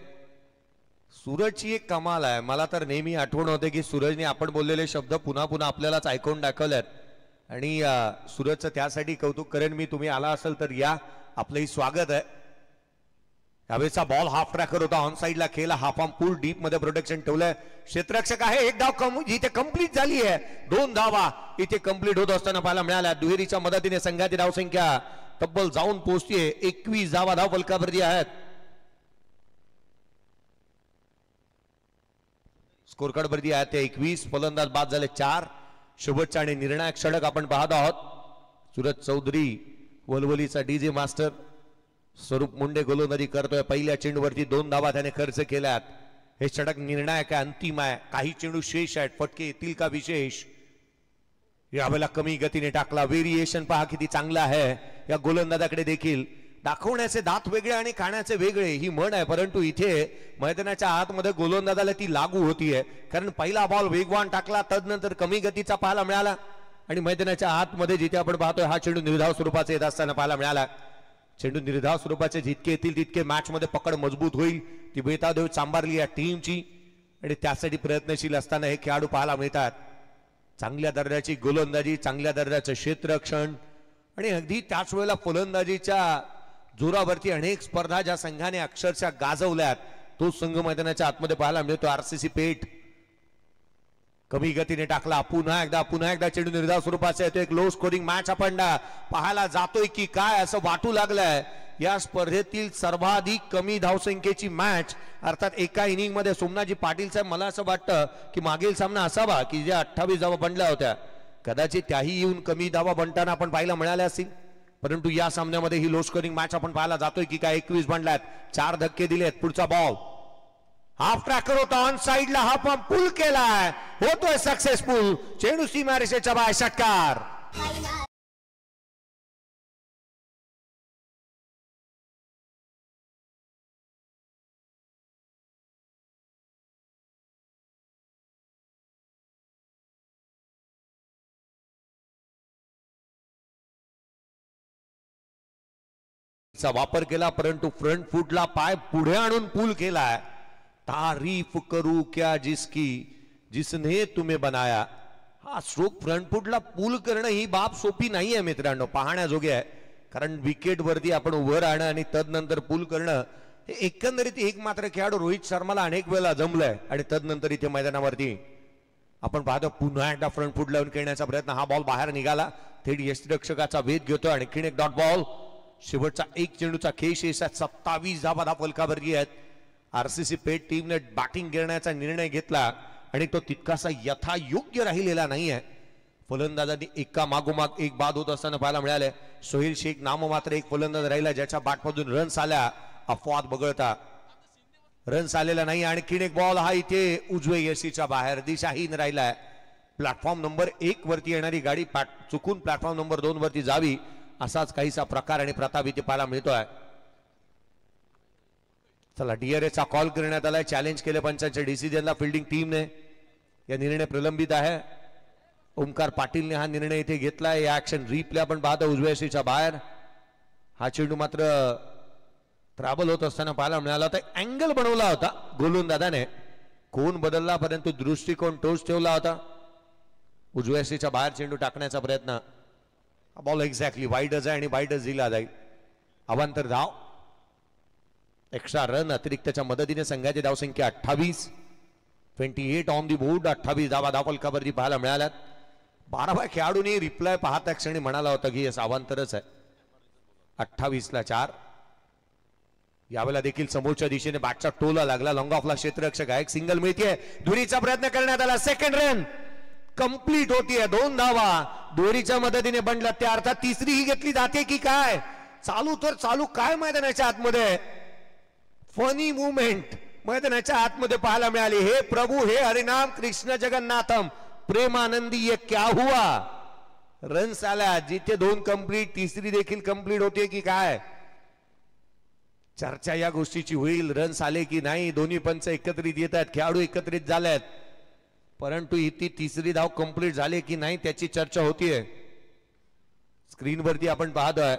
सूरजची एक कमाल आहे. मला तर नेहमी आठवण होते की सूरजने आपण बोललेले शब्द पुन्हा पुन्हा आपल्यालाच ऐकून दाखवलेत. आणि सूरजचं त्यासाठी कौतुक करेन मी. तुम्ही आला असेल तर या, आपलंही स्वागत आहे. यावेळेचा बॉल हाफ ट्रॅकर होता. ऑन साइडला खेळला. हाफ आर्म पूल डीप मध्ये प्रोटेक्शन ठेवलंय. क्षेत्ररक्षक आहे. 1 धाव इथे कंप्लीट झाली आहे. 2 धावा इथे कंप्लीट होत असताना पाहायला मिळाल्या. दुहेरीच्या मदतीने संघाची धावसंख्या तब्बल जाऊन पोहोचतीये. 21 धावा धाव फलकावरती आहेत. स्कोर कार्ड वरती आहेत ते 21. फलंदाज बाद झाले 4. शेवटचा आणि निर्णायक षटक आपण पाहत आहोत. सूरज चौधरी वलवलीचा डीजे मास्टर. स्वरूप मुंडे गोलंदाजी करतोय. पहिल्या चेंडूवरती 2 धावा त्याने खर्च केल्यात. हे षटक निर्णायक आहे, अंतिम आहे. काही चेंडू शेष आहेत. फटके येतील का विशेष? यावेळेला कमी गतीने टाकला. व्हेरिएशन पहा किती चांगला आहे या गोलंदाजाकडे देखील. दाखवण्याचे दात वेगळे आणि खाण्याचे वेगळे ही म्हण आहे. परंतु इथे मैदानाच्या आतमध्ये गोलंदाजाला ती लागू होतीये. कारण पहिला बॉल वेगवान टाकला, तदनंतर कमी गतीचा पाहायला मिळाला. आणि मैदानाच्या आतमध्ये जिथे आपण पाहतोय हा चेंडू निर्धाव स्वरूपाचा येत असताना पाहायला मिळाला. चेंडू निर्धाव स्वरूपाचे जितके येतील तितके मॅच मध्ये पकड मजबूत होईल. ती बेतादेव सांभाळली या टीमची आणि त्यासाठी प्रयत्नशील असताना हे खेळाडू पाहायला मिळतात. चांगल्या दर्जाची गोलंदाजी, चांगल्या दर्जाचं क्षेत्ररक्षण आणि अगदी त्याच वेळेला फलंदाजीच्या जोरावरती अनेक स्पर्धा ज्या संघाने अक्षरशः गाजवल्यात तो संघ मैदानाच्या आतमध्ये पाहायला मिळतो. आरसीसी पेठ कमी गतीने टाकला. पुन्हा एकदा चेंडू निर्धाव स्वरूपाचा येतो. एक लो स्कोरिंग मॅच आपण पाहायला जातोय की काय असं वाटू लागलंय. या स्पर्धेतील सर्वाधिक कमी धावसंख्येची मॅच अर्थात एका इनिंग मध्ये सोमनाथजी पाटील साहेब मला असं वाटतं की मागील सामना असावा की ज्या 28 धावा बनल्या होत्या कदाचित त्याही येऊन कमी धावा बनताना आपण पाहायला मिळाल्या असतील. परंतु या सामन्यामध्ये ही लो स्कोरिंग मॅच आपण पाहायला जातोय की काय 21 बनल्यात. 4 धक्के दिलेत. पुढचा बॉल हाफ ट्रॅकर होता. ऑन साइडला हाफ आर्म पूल केलाय. होतोय सक्सेसफुल. चेंडू सीमारेषेच्या बाहेर. षटकार. वापर केला परंतु फ्रंट फुटला पाय पुढे आणून पूल केलाय. तारीफ करू क्या जिसकी जिसने तुम्हें बनाया. हा स्ट्रोक फ्रंट फुटला पूल करणं ही बाब सोपी नाहीये मित्रांनो, पाहण्याजोगे आहे. कारण विकेट वरती आपण उभं राहणं आणि तदनंतर पूल करणं हे एकंदरीत एक मात्र खेळाडू रोहित शर्माला अनेक वेळेला जमलंय. आणि तदनंतर इथे मैदानावरती आपण पाहतो पुन्हा एकदा फ्रंट फूट लावून खेळण्याचा प्रयत्न, हा बॉल बाहेर निघाला, थेट यष्टीरक्षकाचा वेध घेतोय. आणखीन एक डॉट बॉल. शेवटचा एक चेंडूचा खेळ शेष आहे. 27 धावा फलकावरती आहेत. आरसीसी पेट टीमने बॅटिंग करण्याचा निर्णय घेतला आणि तो तितकासा यथायोग्य राहिलेला नाही आहे. फलंदाजांनी एका मागोमाग एक बाद होत असताना पाहायला मिळाले. सोहेल शेख नाममात्र एक फलंदाज राहिला ज्याच्या बॅटमधून रन्स आल्या. अपवाद वगळता रन्स आलेला नाही. आणखीन एक बॉल, हा इथे उजवे यशीच्या बाहेर दिशाहीन राहिलाय. प्लॅटफॉर्म नंबर 1 वरती येणारी गाडी चुकून प्लॅटफॉर्म नंबर 2 वरती जावी असाच काहीसा प्रकार आणि प्रताप इथे पाहायला मिळतोय. चला, डीआरएचा कॉल करण्यात आलाय. चॅलेंज केले पंचांच्या डिसिजनला फिल्डिंग टीमने. या निर्णय प्रलंबित आहे. ओमकार पाटीलने हा निर्णय इथे घेतलाय. या ऍक्शन रिप्ले आपण पाहतो उजव्या यशीच्या बाहेर. हा चेंडू मात्र ट्रॅव्हल होत असताना पाहायला मिळाला होता. अँगल बनवला होता गोलंदाजाने, कोण बदलला परंतु दृष्टिकोन तोच ठेवला होता. उजव्या यशीच्या बाहेर चेंडू टाकण्याचा प्रयत्न. बॉल एक्झॅक्टली वाईडच आहे आणि वाईडच दिला जाईल. अवांतर धाव, एक्स्ट्रा रन अतिरिक्तच्या मदतीने संघाची धावसंख्या 28. 28 ऑन दी बोर्ड. 28 धावा धावफलकावरती पाहायला मिळाल्यात. 12व्या खेळाडूंनी रिप्लाय पाहता क्षणी म्हणाला होता की यस अवांतरच आहे. 28ला 4. यावेळेला देखील समोरच्या दिशेने बॅटचा टोला लागला. लॉंग ऑफला क्षेत्ररक्षक आहे. एक सिंगल मिळते. दुरीचा प्रयत्न करण्यात आला. सेकंड रन कंप्लीट होतीये. 2 धावा दोरीच्या मदतीने बनला. त्या अर्थात तिसरी ही घेतली जाते की काय? चालू तर चालू काय मैदानाच्या आतमध्ये फनी मुवमेंट मैदानाच्या आतमध्ये पाहायला मिळाली. हे प्रभू, हे हरिनाम कृष्ण जगन्नाथम प्रेमानंदी, ये क्या हुआ? रन्स आल्या जिथे 2 कंप्लीट, तिसरी देखील कंप्लीट होते की काय? चर्चा या गोष्टीची होईल. रन्स आले की नाही, दोन्ही पंच एकत्रित येत आहेत, खेळाडू एकत्रित झालेत, परंतु इथे तिसरी धाव कंप्लीट झाली की नाही त्याची चर्चा होतीये. स्क्रीनवरती आपण पाहतोय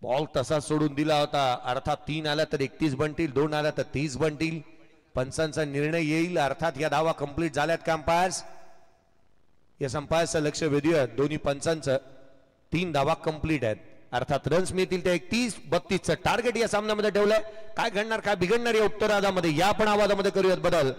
बॉल तसा सोडून दिला होता. अर्थात 3 आला तर 31 बनतील, 2 आला तर 30 बनतील. पंचांचा निर्णय येईल. अर्थात या धावा कंप्लीट झाल्यात का अंपायर्स? या अंपायर्सचं लक्ष वेधूया. दोन्ही पंचांचं 3 धावा कंप्लीट आहेत. अर्थात रन्स मिळतील ते 31-32चं टार्गेट या सामन्यामध्ये ठेवलंय. काय घडणार, काय बिघडणार या उत्तरार्धामध्ये या आपण आवाजामध्ये करूयात बदल.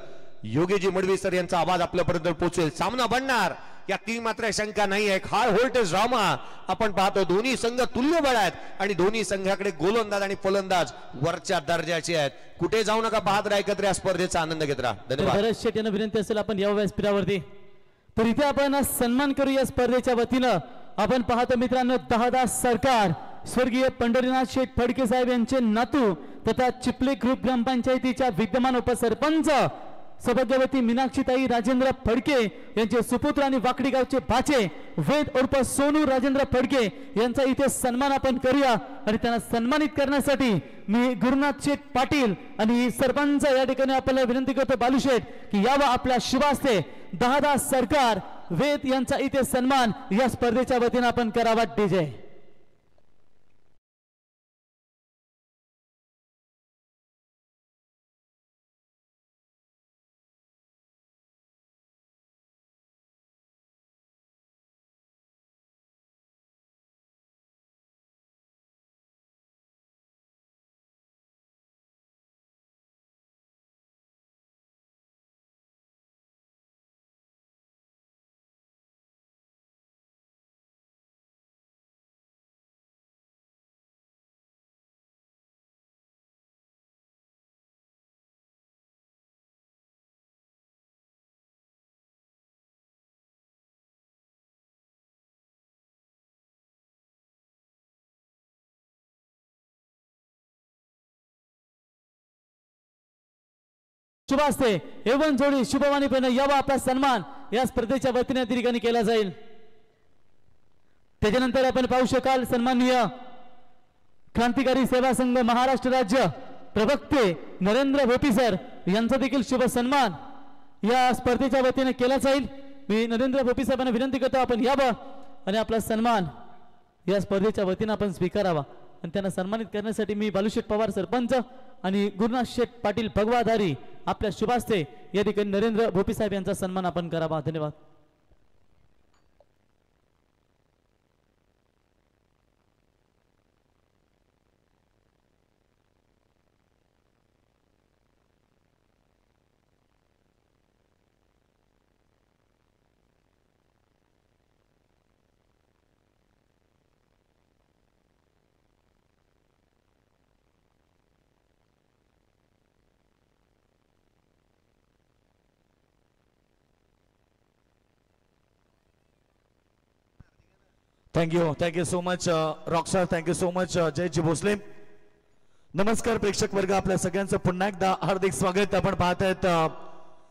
योगीजी मडवी सर यांचा आवाज आपल्यापर्यंत पोहोचेल. सामना बनणार यातील मात्र शंका नाही आहे. हाय व्होल्टेज ड्रामा आपण पाहतो. दोन्ही संघ तुल्यबळ आहेत आणि दोन्ही संघाकडे गोलंदाज आणि फलंदाज वरच्या दर्जाचे आहेत. कुठे जाऊ नका, पाहत राहा एकत्र या स्पर्धेचा आनंद घेत राहा. धन्यवाद. भरत शेट यांना विनंती असेल आपण या व्यासपीठावरती तर इथे आपण सन्मान करू या स्पर्धेच्या वतीनं. आपण पाहतो मित्रांनो, 10 सरकार स्वर्गीय पंढरीनाथ शेठ फडके साहेब यांचे नातू तथा चिपले ग्रुप ग्रामपंचायतीच्या विद्यमान उपसरपंच सौभाग्यवती मीनाक्षीताई राजेंद्र फडके यांचे सुपुत्र आणि वाकडी गावचे भाचे वेद उर्फ सोनू राजेंद्र फडके यांचा इथे सन्मान आपण करूया. आणि त्यांना सन्मानित करण्यासाठी मी गुरुनाथ शेठ पाटील आणि सरपंच या ठिकाणी आपल्याला विनंती करतो बालूशेठ की यावा आपल्या शुभास्ते 10 सरकार वेद यांचा इथे सन्मान या स्पर्धेच्या वतीने आपण करावा. डीजे शुभास्ते एवन जोडी शुभवाणी पण यावा आपला सन्मान या स्पर्धेच्या वतीने ठिकाणी केला जाईल. त्याच्यानंतर आपण पाहू शकाल सन्माननीय क्रांतिकारी सेवा संघ महाराष्ट्र राज्य प्रवक्ते नरेंद्र भोपी सर यांचा देखील शुभ सन्मान या स्पर्धेच्या वतीने केला जाईल. मी नरेंद्र भोपी साहेबांना विनंती करतो आपण यावं आणि आपला सन्मान या स्पर्धेच्या वतीने आपण स्वीकारावा. आणि त्यांना सन्मानित करण्यासाठी मी बालूशेठ पवार सरपंच आणि गुरुनाथ शेठ पाटील भगवाधारी आपल्या शुभास्ते या ठिकाणी नरेंद्र भोपी साहेब यांचा सन्मान आपण करावा. धन्यवाद. Thank you so much rockstar. Thank you so much Jayji Bhosale. नमस्कार प्रेक्षक वर्ग, आपल्या सगळ्यांचं पुन्हा एकदा हार्दिक स्वागत. आपण पाहत आहेत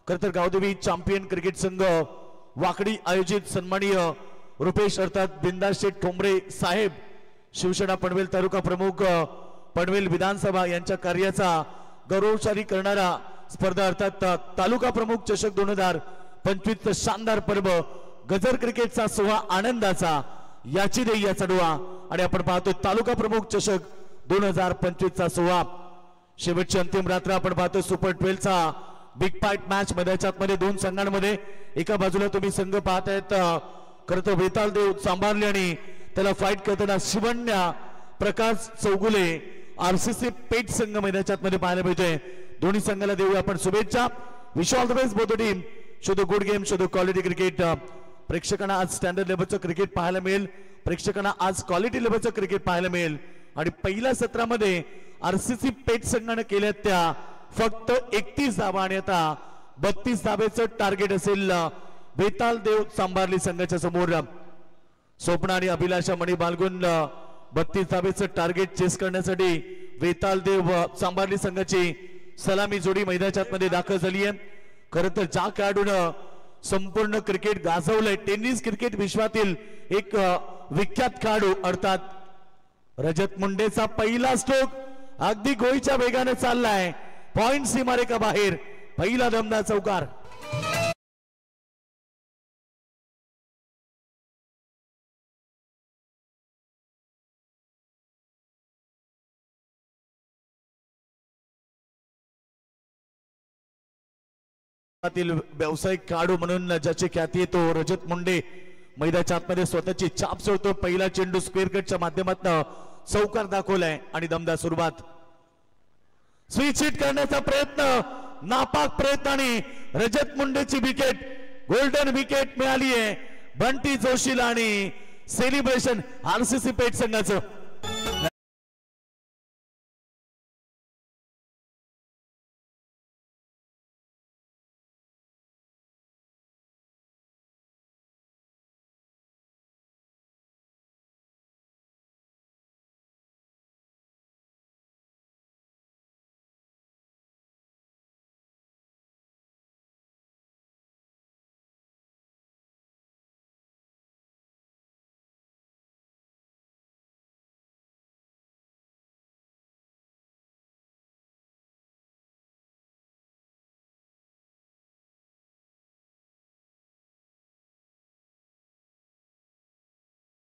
खरं तर गावदेवी चॅम्पियन क्रिकेट संघ वाकडी आयोजित सन्माननीय रुपेश अर्थात बिंदास शेठ ठोंबरे साहेब, शिवसेना पनवेल तालुका प्रमुख, पनवेल विधानसभा यांच्या कार्याचा गौरवशाली करणारा स्पर्धा अर्थात तालुका प्रमुख चषक 2025 शानदार पर्व, गजर क्रिकेटचा सोहळा आनंदाचा, याची देई याचा डोळा. आणि आपण पाहतो तालुका प्रमुख चषक 2025 सोहळा, शेवटची अंतिम रात्र. आपण पाहतो सुपर 12 चा बिग फाईट मॅच मध्ये दोन संघांमध्ये. एका बाजूला तुम्ही संघ पाहत आहेत खरं तर वेताल देव सांभारले आणि त्याला फाईट करताना शिवण्या प्रकाश चौगुले आरसीसी पेट संघ मैदानात मध्ये पाहायला मिळतोय. दोन्ही संघाला देऊया आपण शुभेच्छा. Wish all the best both team. Show the good game, show the quality cricket. प्रेक्षकांना आज स्टँडर्ड लेवलचं क्रिकेट पाहायला मिळेल, प्रेक्षकांना आज क्वालिटी लेवलचं क्रिकेट पाहायला मिळेल. आणि पहिल्या सत्रामध्ये आरसीसी पेट संघाने केल्या त्या फक्त 31 धावा आणि आता 32 धावेचं टार्गेट असेल बेताल देव सांभारली संघाच्या समोर. स्वप्न आणि अभिलाषा मणी बालगुन 32 धावेचं टार्गेट चेस करण्यासाठी वेताल देव सांभारली संघाची सलामी जोडी मैदानाच्या मध्ये दाखल झाली आहे. खरं तर ज्या खेळाडूनं संपूर्ण क्रिकेट गाजवलंय, टेनिस क्रिकेट विश्वातील एक विख्यात खेळाडू अर्थात रजत मुंडेचा पहिला स्ट्रोक अगदी गोळीच्या वेगाने चाललाय. पॉइंट सीमारेखा बाहेर, पहिला दमदार चौकार. व्यावसायिक खेळाडू म्हणून ज्याची ख्याती आहे तो रजत मुंडे मैदानाच्या आतमध्ये स्वतःची छाप सोडतो. पहिला चेंडू स्क्वेअर कटच्या माध्यमातून चौकार दाखवलाय आणि दमदार सुरुवात. स्विच हिट करण्याचा प्रयत्न, नापाक प्रयत्न आणि रजत मुंडेची विकेट, गोल्डन विकेट मिळाली आहे बंटी जोशीला आणि सेलिब्रेशन आरसीसी पेट संघाचं.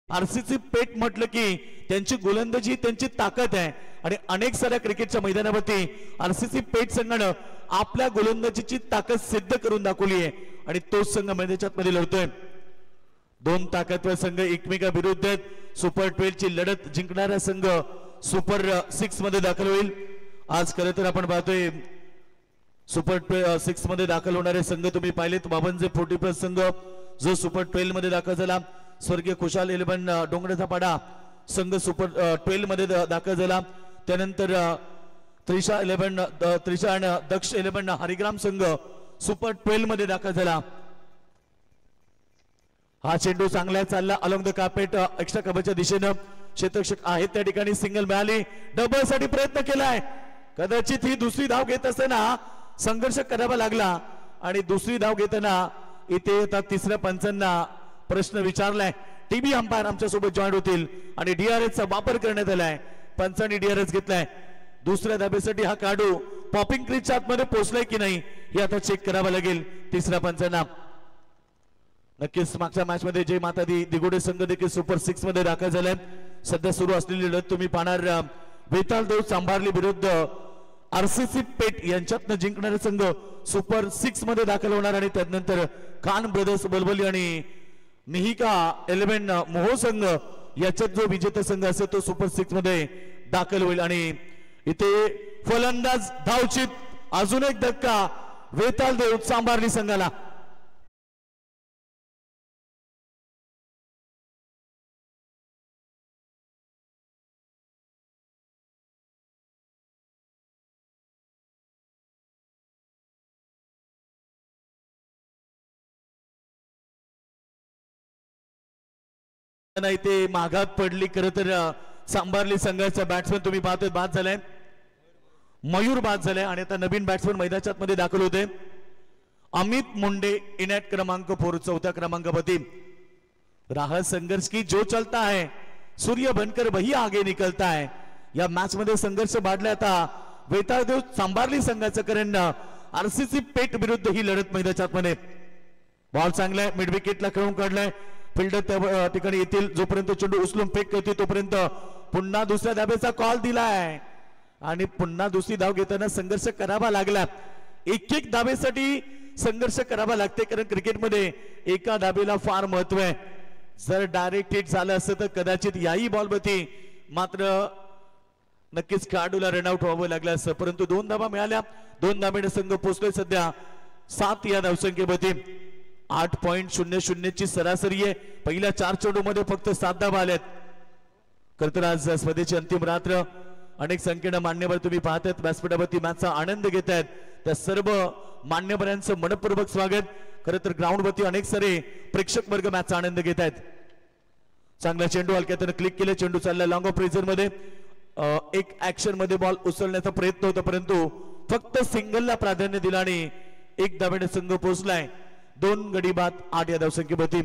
आरसीसी पेट म्हटलं की त्यांची गोलंदाजी, त्यांची ताकद आहे आणि अनेक साऱ्या क्रिकेटच्या मैदानावरती आरसीसी पेट संघानं आपल्या गोलंदाजीची ताकद सिद्ध करून दाखवली आहे आणि तोच संघ मैदानात मध्ये लढतोय. दोन ताकदवर संघ एकमेकाविरुद्ध आहेत. सुपर 12 ची लढत जिंकणारा संघ सुपर 6 मध्ये दाखल होईल. आज खरं तर आपण पाहतोय सुपर 6 मध्ये दाखल होणारे संघ तुम्ही पाहिलेत. 52 संघ जो सुपर 12 मध्ये दाखल झाला. स्वर्गीय खुशाल 11 डोंगराचा पाडा संघ सुपर 12 मध्ये दाखल झाला. त्यानंतर त्रिशा आणि दक्ष 11 हरिग्राम संघ सुपर 12 मध्ये दाखल झाला. हा चेंडू चांगला चालला अलॉंग द कार्पेट एक्स्ट्रा कव्हरच्या दिशेनं. क्षेत्ररक्षक आहेत त्या ठिकाणी सिंगल मिळाली. डबल साठी प्रयत्न केलाय. कदाचित ही दुसरी धाव घेत असताना संघर्ष करावा लागला आणि दुसरी धाव घेताना इथे आता तिसऱ्या पंचांना प्रश्न विचारलाय. टीबी अंपायर आमच्या सोबत जॉईन होतील आणि डीआरएस चा वापर करण्यात आलाय. पंचांनी डीआरएस घेतलाय. दुसऱ्या धाब्यासाठी हा खेळाडू पॉपिंग क्रीजच्या आतमध्ये पोहोचलाय की नाही हे आता चेक करावं लागेल तिसऱ्या पंचांना. नक्कीच मागच्या मॅच मध्ये जय माता दी दिगोडे संघ देखील सुपर 6 मध्ये दाखल झालाय. सध्या सुरू असलेली लढत तुम्ही पाहणार वेताल देव सांभारली विरुद्ध आरसीसी पेट यांच्यातनं जिंकणारे संघ सुपर 6 मध्ये दाखल होणार आणि त्यानंतर खान ब्रदर्स बलबली आणि निहिका 11 मोहो संघ याच्यात जो विजेता संघ असेल तो सुपर 6 मध्ये दाखल होईल. आणि इथे फलंदाज धावचित, अजून एक धक्का वेताल देव सांभारली संघाला. इथे मागात पडली खरं तर सांबारली संघाचा बॅट्समन तुम्ही पाहतोय बाद झालाय, मयूर बाद झालाय आणि आता नवीन बॅट्समन मैदानात मध्ये दाखल होते अमित मुंडे इनॅट क्रमांक 4 चौथ्या क्रमांकावरती। रहा संघर्ष की जो चलता है सूर्य बनकर वही आगे निकलता है। या मॅच मध्ये संघर्ष वाढलाय आता वेताळदेव सांबारली संघाचं कारण आरसीसी पेठ विरुद्ध ही लढत मैदानात मध्ये। बॉल चांगलाय मिड विकेटला खेळून काढलाय, फिल्डर त्या ठिकाणी येतील जोपर्यंत चेंडू उचलून फेक करते तोपर्यंत पुन्हा दुसऱ्या धाब्याचा कॉल दिलाय आणि पुन्हा दुसरी धाव घेताना संघर्ष करावा लागला। एक धाबेसाठी संघर्ष करावा लागते कारण क्रिकेटमध्ये एका धाबेला फार महत्व आहे। जर डायरेक्ट हिट झालं असतं तर कदाचित याही बॉलवरती मात्र नक्कीच खेळाडूला रनआउट व्हावं लागलं असतं, परंतु 2 धाबा मिळाल्या, 2 धाब्याने संघ पोहोचतोय सध्या 7 या धावसंख्येमध्ये। 8.00 ची सरासरी आहे। पहिल्या 4 चेंडूमध्ये फक्त 7 धाबा आल्यात। खरं तर आज स्पर्धेची अंतिम रात्र, अनेक संख्येनं मान्यवर तुम्ही पाहतायत व्यासपीठावरती मॅचचा आनंद घेत आहेत, त्या सर्व मान्यवरांचं मनपूर्वक स्वागत। खरं तर ग्राउंडवरती अनेक सारे प्रेक्षक वर्ग मॅचचा आनंद घेत आहेत। चांगला चेंडू हलक्यातून क्लिक केले, चेंडू चालला लॉंग ऑफ रेझर मध्ये, एक ऍक्शन मध्ये बॉल उचलण्याचा प्रयत्न होता परंतु फक्त सिंगलला प्राधान्य दिलं आणि 1 धाब्याने संघ पोहोचलाय। 2 गडी बाद 8 या धावसंख्येवरती।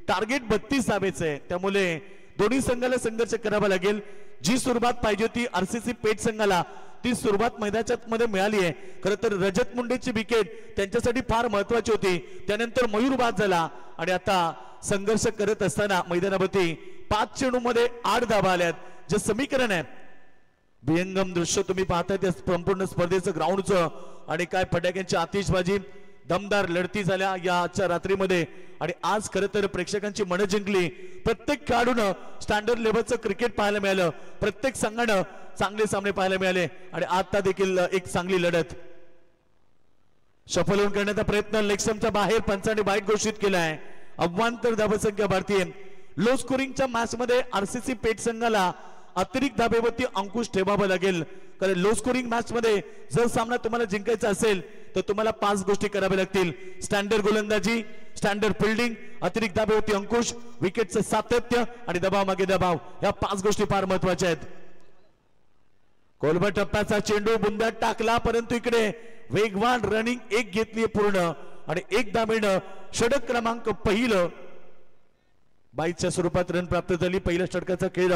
टार्गेट 32 धाब्याचं आहे, त्यामुळे दोन्ही संघाला संघर्ष करावा लागेल। जी सुरुवात पाहिजे होती आरसीसी पेठ संघाला ती सुरुवात मैदानाच्या मध्ये मिळाली आहे। खरं तर रजत मुंडेची विकेट त्यांच्यासाठी फार महत्वाची होती, त्यानंतर मयूर बाद झाला आणि आता संघर्ष करत असताना मैदानावरती 5 चेंडूमध्ये 8 धाबा आल्यात। जे समीकरण आहे विहंगम दृश्य तुम्ही पाहताय त्या संपूर्ण स्पर्धेचं ग्राउंडचं आणि काय फटाक्यांची आतिषबाजी, दमदार लढती झाल्या या आजच्या रात्रीमध्ये आणि आज खरं तर प्रेक्षकांची मनं जिंकली। प्रत्येक खेळाडूनं स्टँडर्ड लेवलचं क्रिकेट पाहायला मिळालं, प्रत्येक संघानं चांगले सामने पाहायला मिळाले आणि आता देखील एक चांगली लढत। सफल करण्याचा प्रयत्न लेगस्टंपच्या बाहेर पंचाने वाईट घोषित केलाय। अव्वांतर धावसंख्या भारतीय। लो स्कोरिंगच्या मॅच मध्ये आरसीसी पेठ संघाला अतिरिक्त धाबेवरती अंकुश ठेवावा लागेल, कारण लो स्कोरिंग मॅच मध्ये जर सामना तुम्हाला जिंकायचा असेल तर तुम्हाला 5 गोष्टी कराव्या लागतील। स्टँडर्ड गोलंदाजी, स्टँडर्ड फिल्डिंग, अतिरिक्त धाबेवरती अंकुश, विकेटचं सातत्य आणि दबाव मागे दबाव, या 5 गोष्टी फार महत्वाच्या आहेत। कोलबा टप्प्याचा चेंडू बुंद्यात टाकला परंतु इकडे वेगवान रनिंग 1 घेतली पूर्ण आणि 1 धाबेनं षटक क्रमांक पहिलं 22च्या स्वरूपात रन प्राप्त झाली। पहिल्या षटकाचा खेळ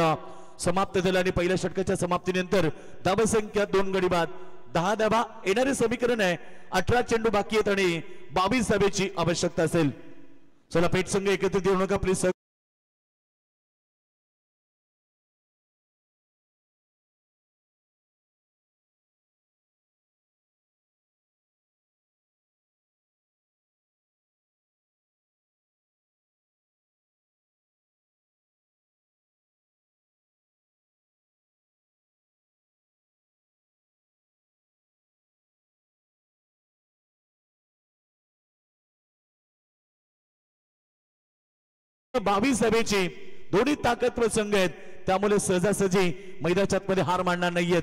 समाप्त झाला आणि पहिल्या षटकाच्या समाप्तीनंतर धावसंख्या 2 गडी बाद 10 धाबा येणारे समीकरण आहे। 18 चेंडू बाकी आहेत आणि 22 धाबेची आवश्यकता असेल। चला पेठ संघ एकत्रित येऊ नका प्लीज। बावीस धाबेची दोन्ही ताकदवर संघ आहेत, त्यामुळे सहजासहजी मैदानाच्या मध्ये हार मानणार नाहीयेत।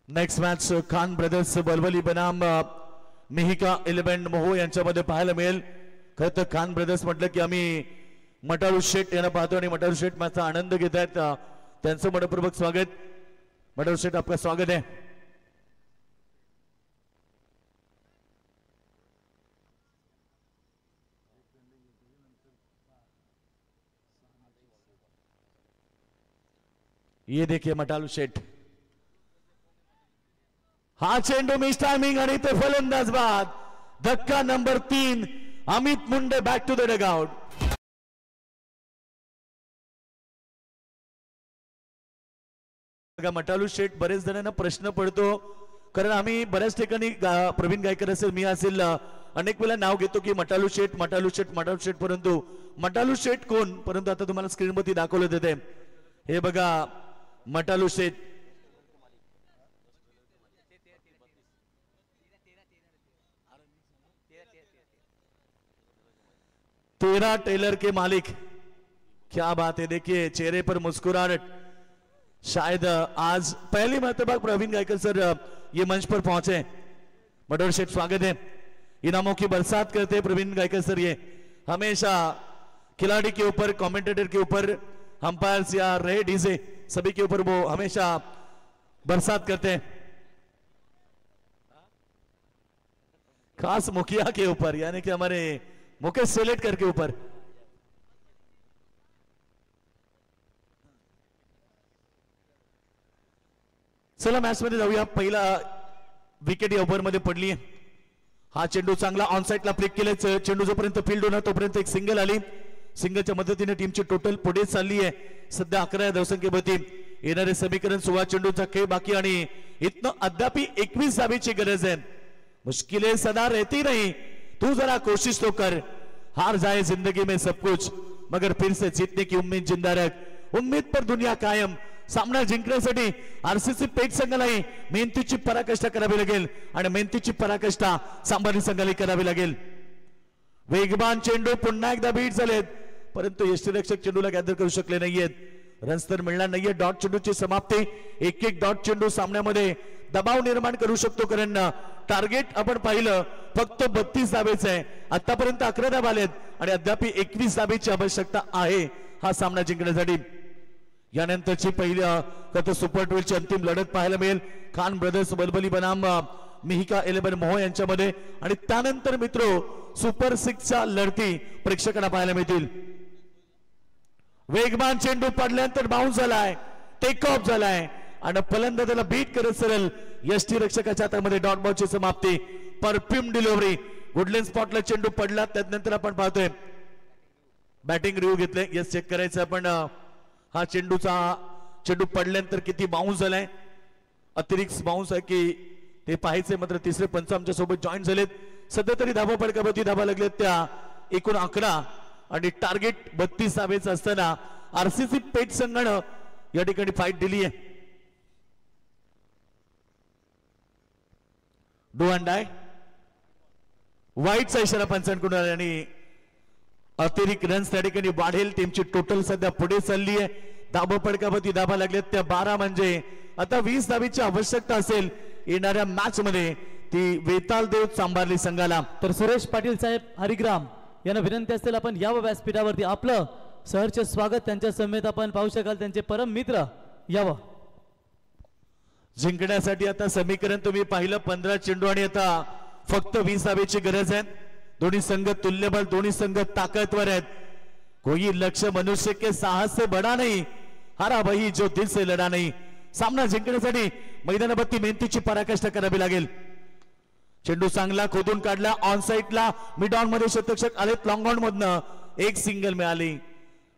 नेक्स्ट मॅच खान ब्रदर्स बलवली बनाम मिहिका 11 मोहो यांच्यामध्ये पाहायला मिळेल। खरं तर खान ब्रदर्स म्हटलं की आम्ही मटारू शेठ यांना पाहतो आणि मटारू शेठ मॅचचा आनंद घेत आहेत, त्यांचं मनपूर्वक स्वागत। मटारू शेठ आपका स्वागत है। ये देखिए मटालू शेठ, हा चेंडू मिस टायमिंग आणि ते फलंदाज बाद। धक्का number 3, Amit Munde back to the dugout. Matalu Seth बरेच जणांना प्रश्न पडतो, कारण आम्ही बऱ्याच ठिकाणी प्रवीण गायकर असेल मी असेल अनेक वेळा नाव घेतो की मटालू शेठ मटालू शेठ मटालू शेठ, परंतु मटालू शेठ कोण? परंतु आता तुम्हाला स्क्रीनवरती दाखवलं देते, हे बघा मटालू शेठ। तेरा टेलर के मालिक, क्या बात है। देखिए चेहरे पर मुस्कुराहट, शायद आज पहली मर्तबा प्रवीण गायकर सर ये मंच पर पहुंचे। मटालू शेठ स्वागत है। इनामों की बरसात करते हैं प्रवीण गायकर सर। ये हमेशा खिलाड़ी के ऊपर, कमेंटेटर के ऊपर, अंपायर्स या रेड डीजे सभी के ऊपर वो हमेशा बरसात करते हैं, खास मुखिया के ऊपर यानी कि हमारे मुकेश सेलेटकर के ऊपर। चला मॅच मध्ये जाऊया। पहिला विकेट या ओव्हर मध्ये पडली आहे। हा चेंडू चांगला ऑन साइडला फ्लिक केलाय। चेंडू जोपर्यंत फील्ड होणार तोपर्यंत एक सिंगल आली। सिंगलच्या मदतीने टीमची टोटल पुढे चालली आहे। सध्या 11 धावसंख्येवरती येणारे समीकरण 16 चेंडूचा खेळ बाकी आणि इथनं अद्याप 21 धावेची गरज आहे। मुश्किलें सदा रहती नहीं, तू जरा कोशिश तो कर, हार जाए जिंदगी में सब कुछ मगर फिर से जीतने की उम्मीद जिंदा रख, उम्मीद पर दुनिया कायम। सामना जिंकण्यासाठी आरसीसी पेठ संघालाही मेहनतीची पराकाष्ठा करावी लागेल आणि मेहनतीची पराकाष्ठा सांभारी संघाला करावी लागेल। वेगवान चेंडू पुन्हा एकदा बीट झालेत परंतु यष्टीरक्षक चेंडूला गॅदर करू शकले नाहीयेत। रन्स तर मिळणार नाहीये। डॉट चेंडूची समाप्ती। एक एक डॉट चेंडू सामन्यामध्ये दबाव निर्माण करू शकतो कारण टार्गेट आपण पाहिलं फक्त 32 धावेच आहे। आतापर्यंत 11 धावा आलेत आणि अद्याप 21 धावेची आवश्यकता आहे हा सामना जिंकण्यासाठी। यानंतरची पहिली सुपर 12 ची अंतिम लढत पाहायला मिळेल खान ब्रदर्स बलबली बनाम मिहिका 11 मोह यांच्यामध्ये आणि त्यानंतर मित्रो सुपर 6 च्या लढती प्रेक्षकांना पाहायला मिळतील। वेगवान चेंडू पडल्यानंतर बाउन्स झालाय, टेक ऑफ झालाय आणि फलंदाजाला बीट करत सरळ यष्टीरक्षकाच्या हातामध्ये डॉट बॉलची समाप्ती। परफ्यूम डिलिव्हरी वुडलँड स्पॉटला चेंडू पडला त्यानंतर आपण पाहतोय बॅटिंग रिव्ह्यू घेतले। यस चेक करायचं आपण हा चेंडू पडल्यानंतर किती बाउन्स झालाय, अतिरिक्त बाउन्स आहे की ते पाहायचे। मात्र तिसरे पंच आमच्या सोबत जॉईन झालेत। सध्या तरी धावा पडकावरती धावा लागलेत त्या एकूण 11 आणि टार्गेट 32 धावेचं असताना आरसीसी पेठ संघानं या ठिकाणी फाईट दिली आहे। डू अँड डाय वाईटचा इशारा पंचांकडून आणि अतिरिक्त रन्स त्या ठिकाणी वाढेल। टीमची टोटल सध्या पुढे चालली आहे। धावा पडकावरती धावा लागल्यात त्या 12 म्हणजे आता 20 धावेची आवश्यकता असेल येणाऱ्या मॅच मध्ये ती वेताल देव सांभारली संघाला। तर सुरेश पाटील साहेब हरिग्राम यांना विनंती असेल आपण यावं व्यासपीठावरती। आपलं सहर्ष स्वागत त्यांच्या समेत आपण पाहू शकाल त्यांचे परम मित्र यावं। जिंकण्यासाठी आता समीकरण तुम्ही पाहिलं 15 चेंडू आणि आता फक्त 20 धावेची गरज आहे। दोन्ही संघ तुल्यबळ, दोन्ही संघ ताकदवर आहेत। कोई लक्ष्य मनुष्य के साहस से बड़ा नहीं, हारा वही जो दिल से लढा नहीं। सामना जिंकण्यासाठी मैदानावरती मेहनतीची पराकाष्ठा करावी लागेल। चेंडू चांगला खोदून काढला ऑन साइडला मिड ऑन मध्ये शतक्षक आलेत लॉंग ऑन मधनं एक सिंगल मिळाली।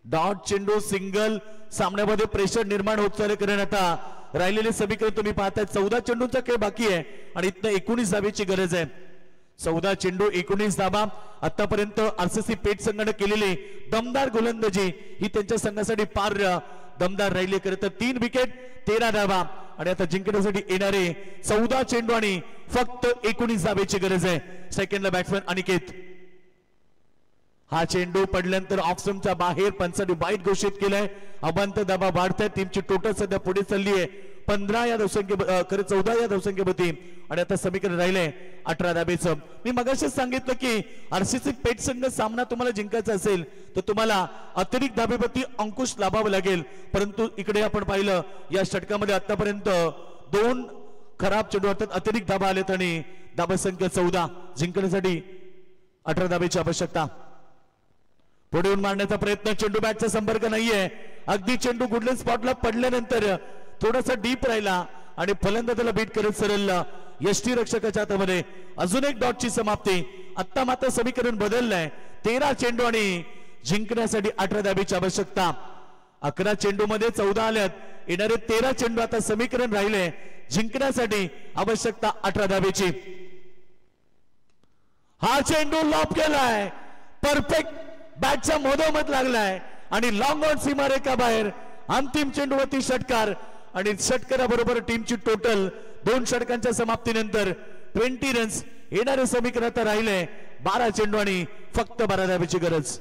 डॉट चेंडू सिंगल सामन्यामध्ये प्रेशर निर्माण होत चालले कारण आता राहिलेले समीकरण तुम्ही पाहताय 14 चेंडूंचा खेळ बाकी आहे आणि इथं 19 धावेची गरज आहे। 14 चेंडू 19 धावा। आतापर्यंत आरसीसी पेठ संघाने केलेली दमदार गोलंदाजी ही त्यांच्या संघासाठी फार दमदार राहिली। खरं तर 3 विकेट 13 धावा आणि आता जिंकण्यासाठी येणारे 14 चेंडू आणि फक्त 19 धावेची गरज आहे। सेकंडला बॅट्समॅन अनिकेत। हा चेंडू पडल्यानंतर ऑफ स्टंपच्या बाहेर पंचांनी वाईट घोषित केलाय। अबांत धावा वाढताय। टीमची टोटल सध्या पुढे चालली आहे 15 या धावसंख्ये खरं 14 या धावसंख्येवरती आणि आता समीकरण राहिले 18 धावेचं। मी मगाशीच सांगितलं की आरसीसी पेठ संघ सामना तुम्हाला जिंकायचा असेल तर तुम्हाला अतिरिक्त धावेवरती अंकुश लाभावं लागेल। परंतु इकडे आपण पाहिलं या षटकामध्ये आतापर्यंत 2 खराब चेंडू अर्थात अतिरिक्त धावा आलेत आणि धावा संख्या 14 जिंकण्यासाठी 18 धावेची आवश्यकता। पुढे येऊन मारण्याचा प्रयत्न चेंडू बॅटचा संपर्क नाहीये। अगदी चेंडू गुडलँड स्पॉटला पडल्यानंतर थोडासा डीप राहिला आणि फलंदाजाला बीट करत सरळ यष्टीरक्षकाच्या हातामध्ये अजून एक डॉटची समाप्ती। आता मात्र समीकरण बदललंय 13 चेंडू आणि जिंकण्यासाठी 18 धावेची आवश्यकता। 11 चेंडू मध्ये 14 आल्यात येणारे 13 चेंडू आता समीकरण राहिले जिंकण्यासाठी आवश्यकता 18 धावेची। हा चेंडू लॉप केलाय परफेक्ट बॅटच्या मधोमध लागलाय आणि लॉंग ऑन सीमारेखा बाहेर अंतिम चेंडूवरती षटकार आणि षटकाराबरोबर टीमची टोटल 2 षटकांच्या समाप्तीनंतर 20 रन्स येणारे समीकरण आता राहिले 12 चेंडू आणि फक्त 12 धावेची गरज।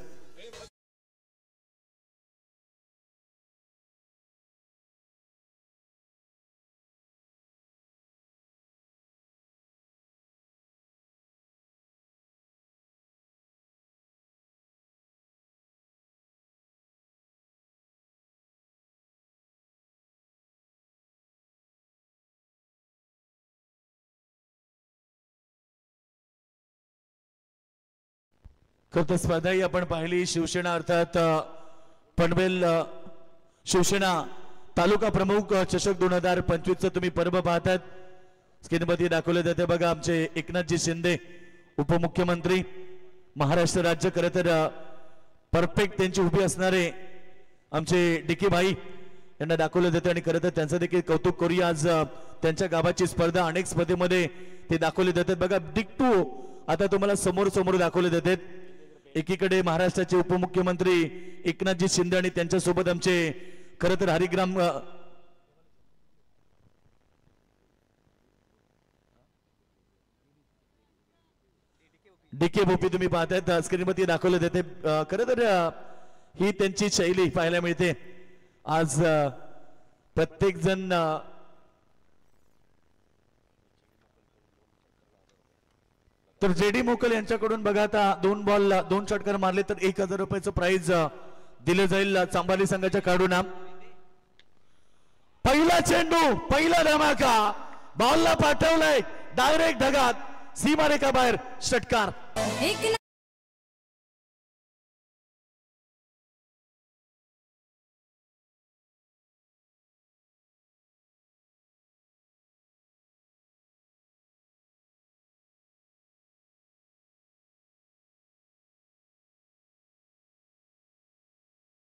खरं स्पर्धा ही आपण पाहिली शिवसेना अर्थात पनवेल शिवसेना तालुका प्रमुख चषक 2025 तुम्ही पर्व पाहतात. स्क्रीनवरती दाखवले जाते बघा आमचे एकनाथजी शिंदे उपमुख्यमंत्री महाराष्ट्र राज्य. खरं तर परफेक्ट त्यांची उभी असणारे आमचे डिके भाई यांना दाखवले जाते आणि खरं तर त्यांचं देखील कौतुक करूया. आज त्यांच्या गावाची स्पर्धा अनेक स्पर्धेमध्ये ते दाखवले जातात बघा. डिक्टू आता तुम्हाला समोर समोर दाखवले जातात. एकीकडे महाराष्ट्राचे उपमुख्यमंत्री एकनाथजी शिंदे आणि त्यांच्यासोबत आमचे खरं तर हरिग्राम डीके भोपी तुम्ही पाहतायत स्क्रीनवरती दाखवले जाते. खरं तर ही त्यांची शैली पाहायला मिळते. आज प्रत्येक जण तर जेडी मोकल यांच्याकडून बघा आता 2 बॉल 2 षटकार मारले तर 1000 रुपयाचं प्राइज दिले जाईल चांबाली संघाच्या खेळाडूंना. पहिला चेंडू पहिला धमाका बॉलला पाठवलाय डायरेक्ट ढगात सीमारेखा बाहेर षटकार.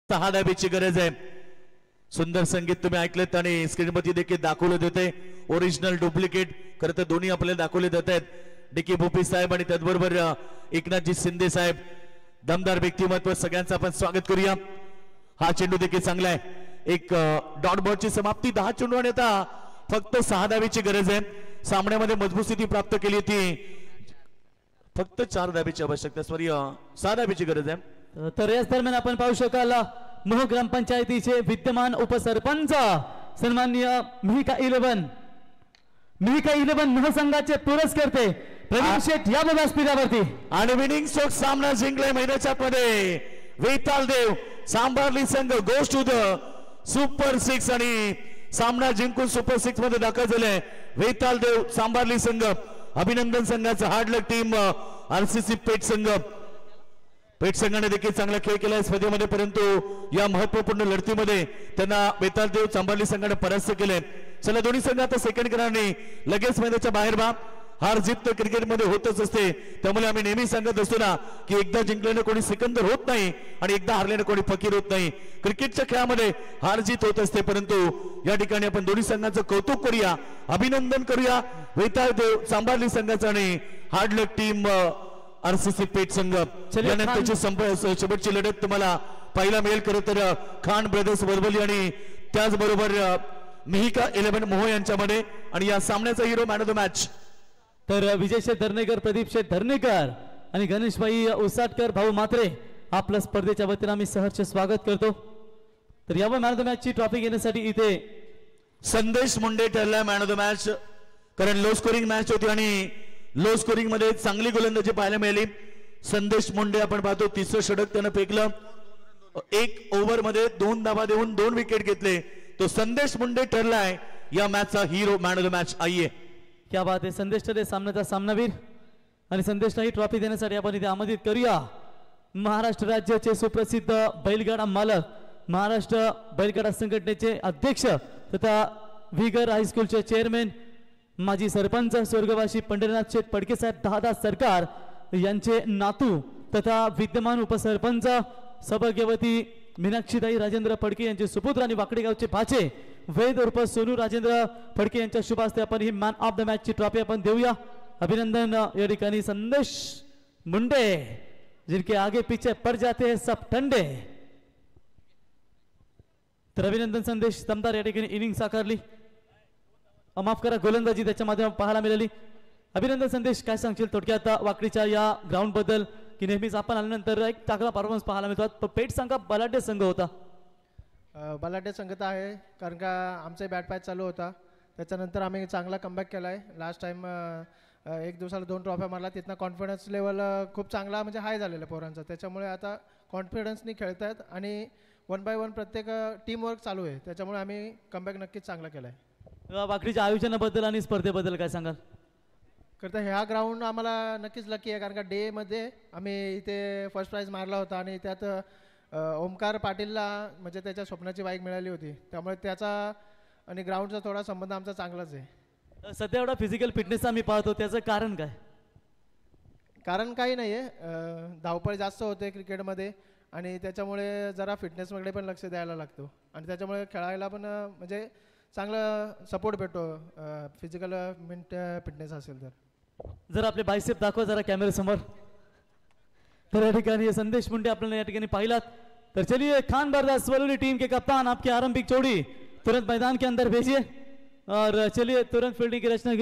सहा धाब्याची गरज आहे. सुंदर संगीत तुम्ही ऐकलेत आणि स्क्रीनवरती देखील दाखवले जाते. ओरिजिनल डुप्लिकेट खरं तर दोन्ही आपल्याला दाखवले जात आहेत. डीके भोपी साहेब आणि त्याचबरोबर एकनाथजी शिंदे साहेब दमदार व्यक्तिमत्व सगळ्यांचं आपण स्वागत करूया. हा चेंडू देखील चांगला आहे. एक डॉट बॉलची समाप्ती 10 चेंडू आणि आता फक्त 6 धाब्याची गरज आहे. सामन्यामध्ये मजबूत स्थिती प्राप्त केली होती. फक्त 4 धाब्याची आवश्यकता 6 धाब्याची गरज आहे. तर याच दरम्यान आपण पाहू शकाल मोह ग्रामपंचायतीचे विद्यमान उपसरपंच सन्माननीय मिहिका 11 मोह संघाचे पुरस्कर्ते प्रवीण शेठ या व्यासपीठावरती आणि विनिंग स्ट्रोक सामना जिंकलाय महिन्याच्या मध्ये वेताल देव सांबारली संघ गोष्ट टू द सुपर 6 आणि सामना जिंकून सुपर 6 मध्ये दाखल झाले. वेताल देव सांबारली संघ अभिनंदन संघाचा हार्ड लक टीम आरसीसी पेठ संघाने देखील चांगला खेळ केला स्पर्धेमध्ये परंतु या महत्वपूर्ण लढतीमध्ये त्यांना वेताल देव सांबारली संघाने परास्त केले. चला दोन्ही संघ आता सेकंड क्रमांकाने लगेच मैदानाच्या बाहेर बा. हार जीत तर क्रिकेटमध्ये होतच असते त्यामुळे आम्ही नेहमी सांगत असतो ना की एकदा जिंकल्याने कोणी सिकंदर होत नाही आणि एकदा हारल्याने कोणी फकीर होत नाही. क्रिकेटच्या खेळामध्ये हार जीत होत असते परंतु या ठिकाणी आपण दोन्ही संघांचं कौतुक करूया अभिनंदन करूया. वेताळ देव सांभाळली संघाचं आणि हार्ड लक टीम आरसीसी पेठ संघ यानंतरची शेवटची लढत तुम्हाला पाहायला मिळेल. खरं तर खान ब्रदर्स वरवली आणि त्याचबरोबर मिहिका 11 मोह यांच्यामध्ये आणि या सामन्याचा hero man of the match तर विजय शेठ धर्णेकर प्रदीप शेठ धर्णेकर आणि गणेशभाई उसाटकर भाऊ मात्रे आपल्या स्पर्धेच्या वतीने आम्ही सहर्ष स्वागत करतो. तर यावर मॅन ऑफ द मॅच ची ट्रॉफी घेण्यासाठी इथे संदेश मुंडे ठरला मॅन ऑफ द मॅच. कारण लो स्कोरिंग मॅच होती आणि लो स्कोरिंग मध्ये चांगली गोलंदाजी पाहायला मिळाली. संदेश मुंडे आपण पाहतो तिसरं षटक त्यानं फेकलं. 1 ओव्हर मध्ये 2 धावा देऊन 2 विकेट घेतले. तो संदेश मुंडे ठरलाय या मॅचचा hero man of the match. आइए क्या बात आहे. संदेश ठरले सामन्याचा सामनावीर आणि संदेशला ही ट्रॉफी देण्यासाठी आपण इथे आमंत्रित करूया महाराष्ट्र राज्याचे सुप्रसिद्ध बैलगाडा मालक महाराष्ट्र बैलगाडा संघटनेचे अध्यक्ष तथा विगर हायस्कूलचे चेअरमॅन माजी सरपंच स्वर्गवासी पंढरीनाथ शेठ फडके साहेब दादा सरकार यांचे नातू तथा विद्यमान उपसरपंच सौभाग्यवती मीनाक्षीताई राजेंद्र फडके यांचे सुपुत्र आणि वाकडी गावचे भाचे वैद उर्फ सोनू राजेंद्र फडके यांच्या शुभ हस्ते आपण he man of the match ची ट्रॉफी आपण देऊया. अभिनंदन या ठिकाणी संदेश मुंडे जिनके आगे पीछे पड़ जाते हैं सब ठंडे. तर अभिनंदन संदेश दमदार या ठिकाणी इनिंग साकारली. माफ करा गोलंदाजी त्याच्या माध्यमातून पाहायला मिळाली. अभिनंदन संदेश काय सांगशील थोडक्यात वाकडीच्या या ग्राउंड बद्दल की नेहमीच आपण आल्यानंतर एक चांगला परफॉर्मन्स पाहायला मिळतो. पेठ संघ बलाढ्य संघ होता. बलाढ्य संघ तर आहे कारण का आमचे बॅट पॅच चालू होता त्याच्यानंतर आम्ही चांगला कमबॅक केला आहे. लास्ट टाइम 1 दिवसाला 2 ट्रॉफ्या मारला तिथनं कॉन्फिडन्स लेवल खूप चांगला म्हणजे हाय झालेला पोरांचा. त्याच्यामुळे आता कॉन्फिडन्सनी खेळत आहेत आणि 1 बाय 1 प्रत्येक टीम वर्क चालू आहे त्याच्यामुळे आम्ही कमबॅक नक्कीच चांगला केला आहे. वाकडीच्या आयोजनाबद्दल आणि स्पर्धेबद्दल काय सांगाल? करता ह्या ग्राउंड आम्हाला नक्कीच लकी आहे, कारण का डेमध्ये आम्ही इथे फर्स्ट प्राईज मारला होता आणि त्यात ओमकार पाटीलला म्हणजे त्याच्या स्वप्नाची बाईक मिळाली होती, त्यामुळे त्याचा आणि ग्राउंडचा थोडा संबंध आमचा चांगलाच आहे. सध्या एवढा फिजिकल फिटनेस आम्ही पाहतो, त्याचं कारण काय? कारण काही नाही आहे, धावपळ जास्त होते क्रिकेटमध्ये आणि त्याच्यामुळे जरा फिटनेसकडे पण लक्ष द्यायला लागतो आणि त्याच्यामुळे खेळायला पण म्हणजे चांगला सपोर्ट भेटतो फिजिकल फिटनेस असेल तर. जर आपले बायसेप दाखवा जरा कॅमेऱ्यासमोर. तर या ठिकाणी संदेश मुंडे आपल्याला या ठिकाणी पाहिलात. तर चलिए खान बरदास स्वरूली टीम के कप्तान आपकी आरंभिक जोड़ी तुरंत मैदान के अंदर भेजिए और चलिए तुरंत फील्डिंग की रचना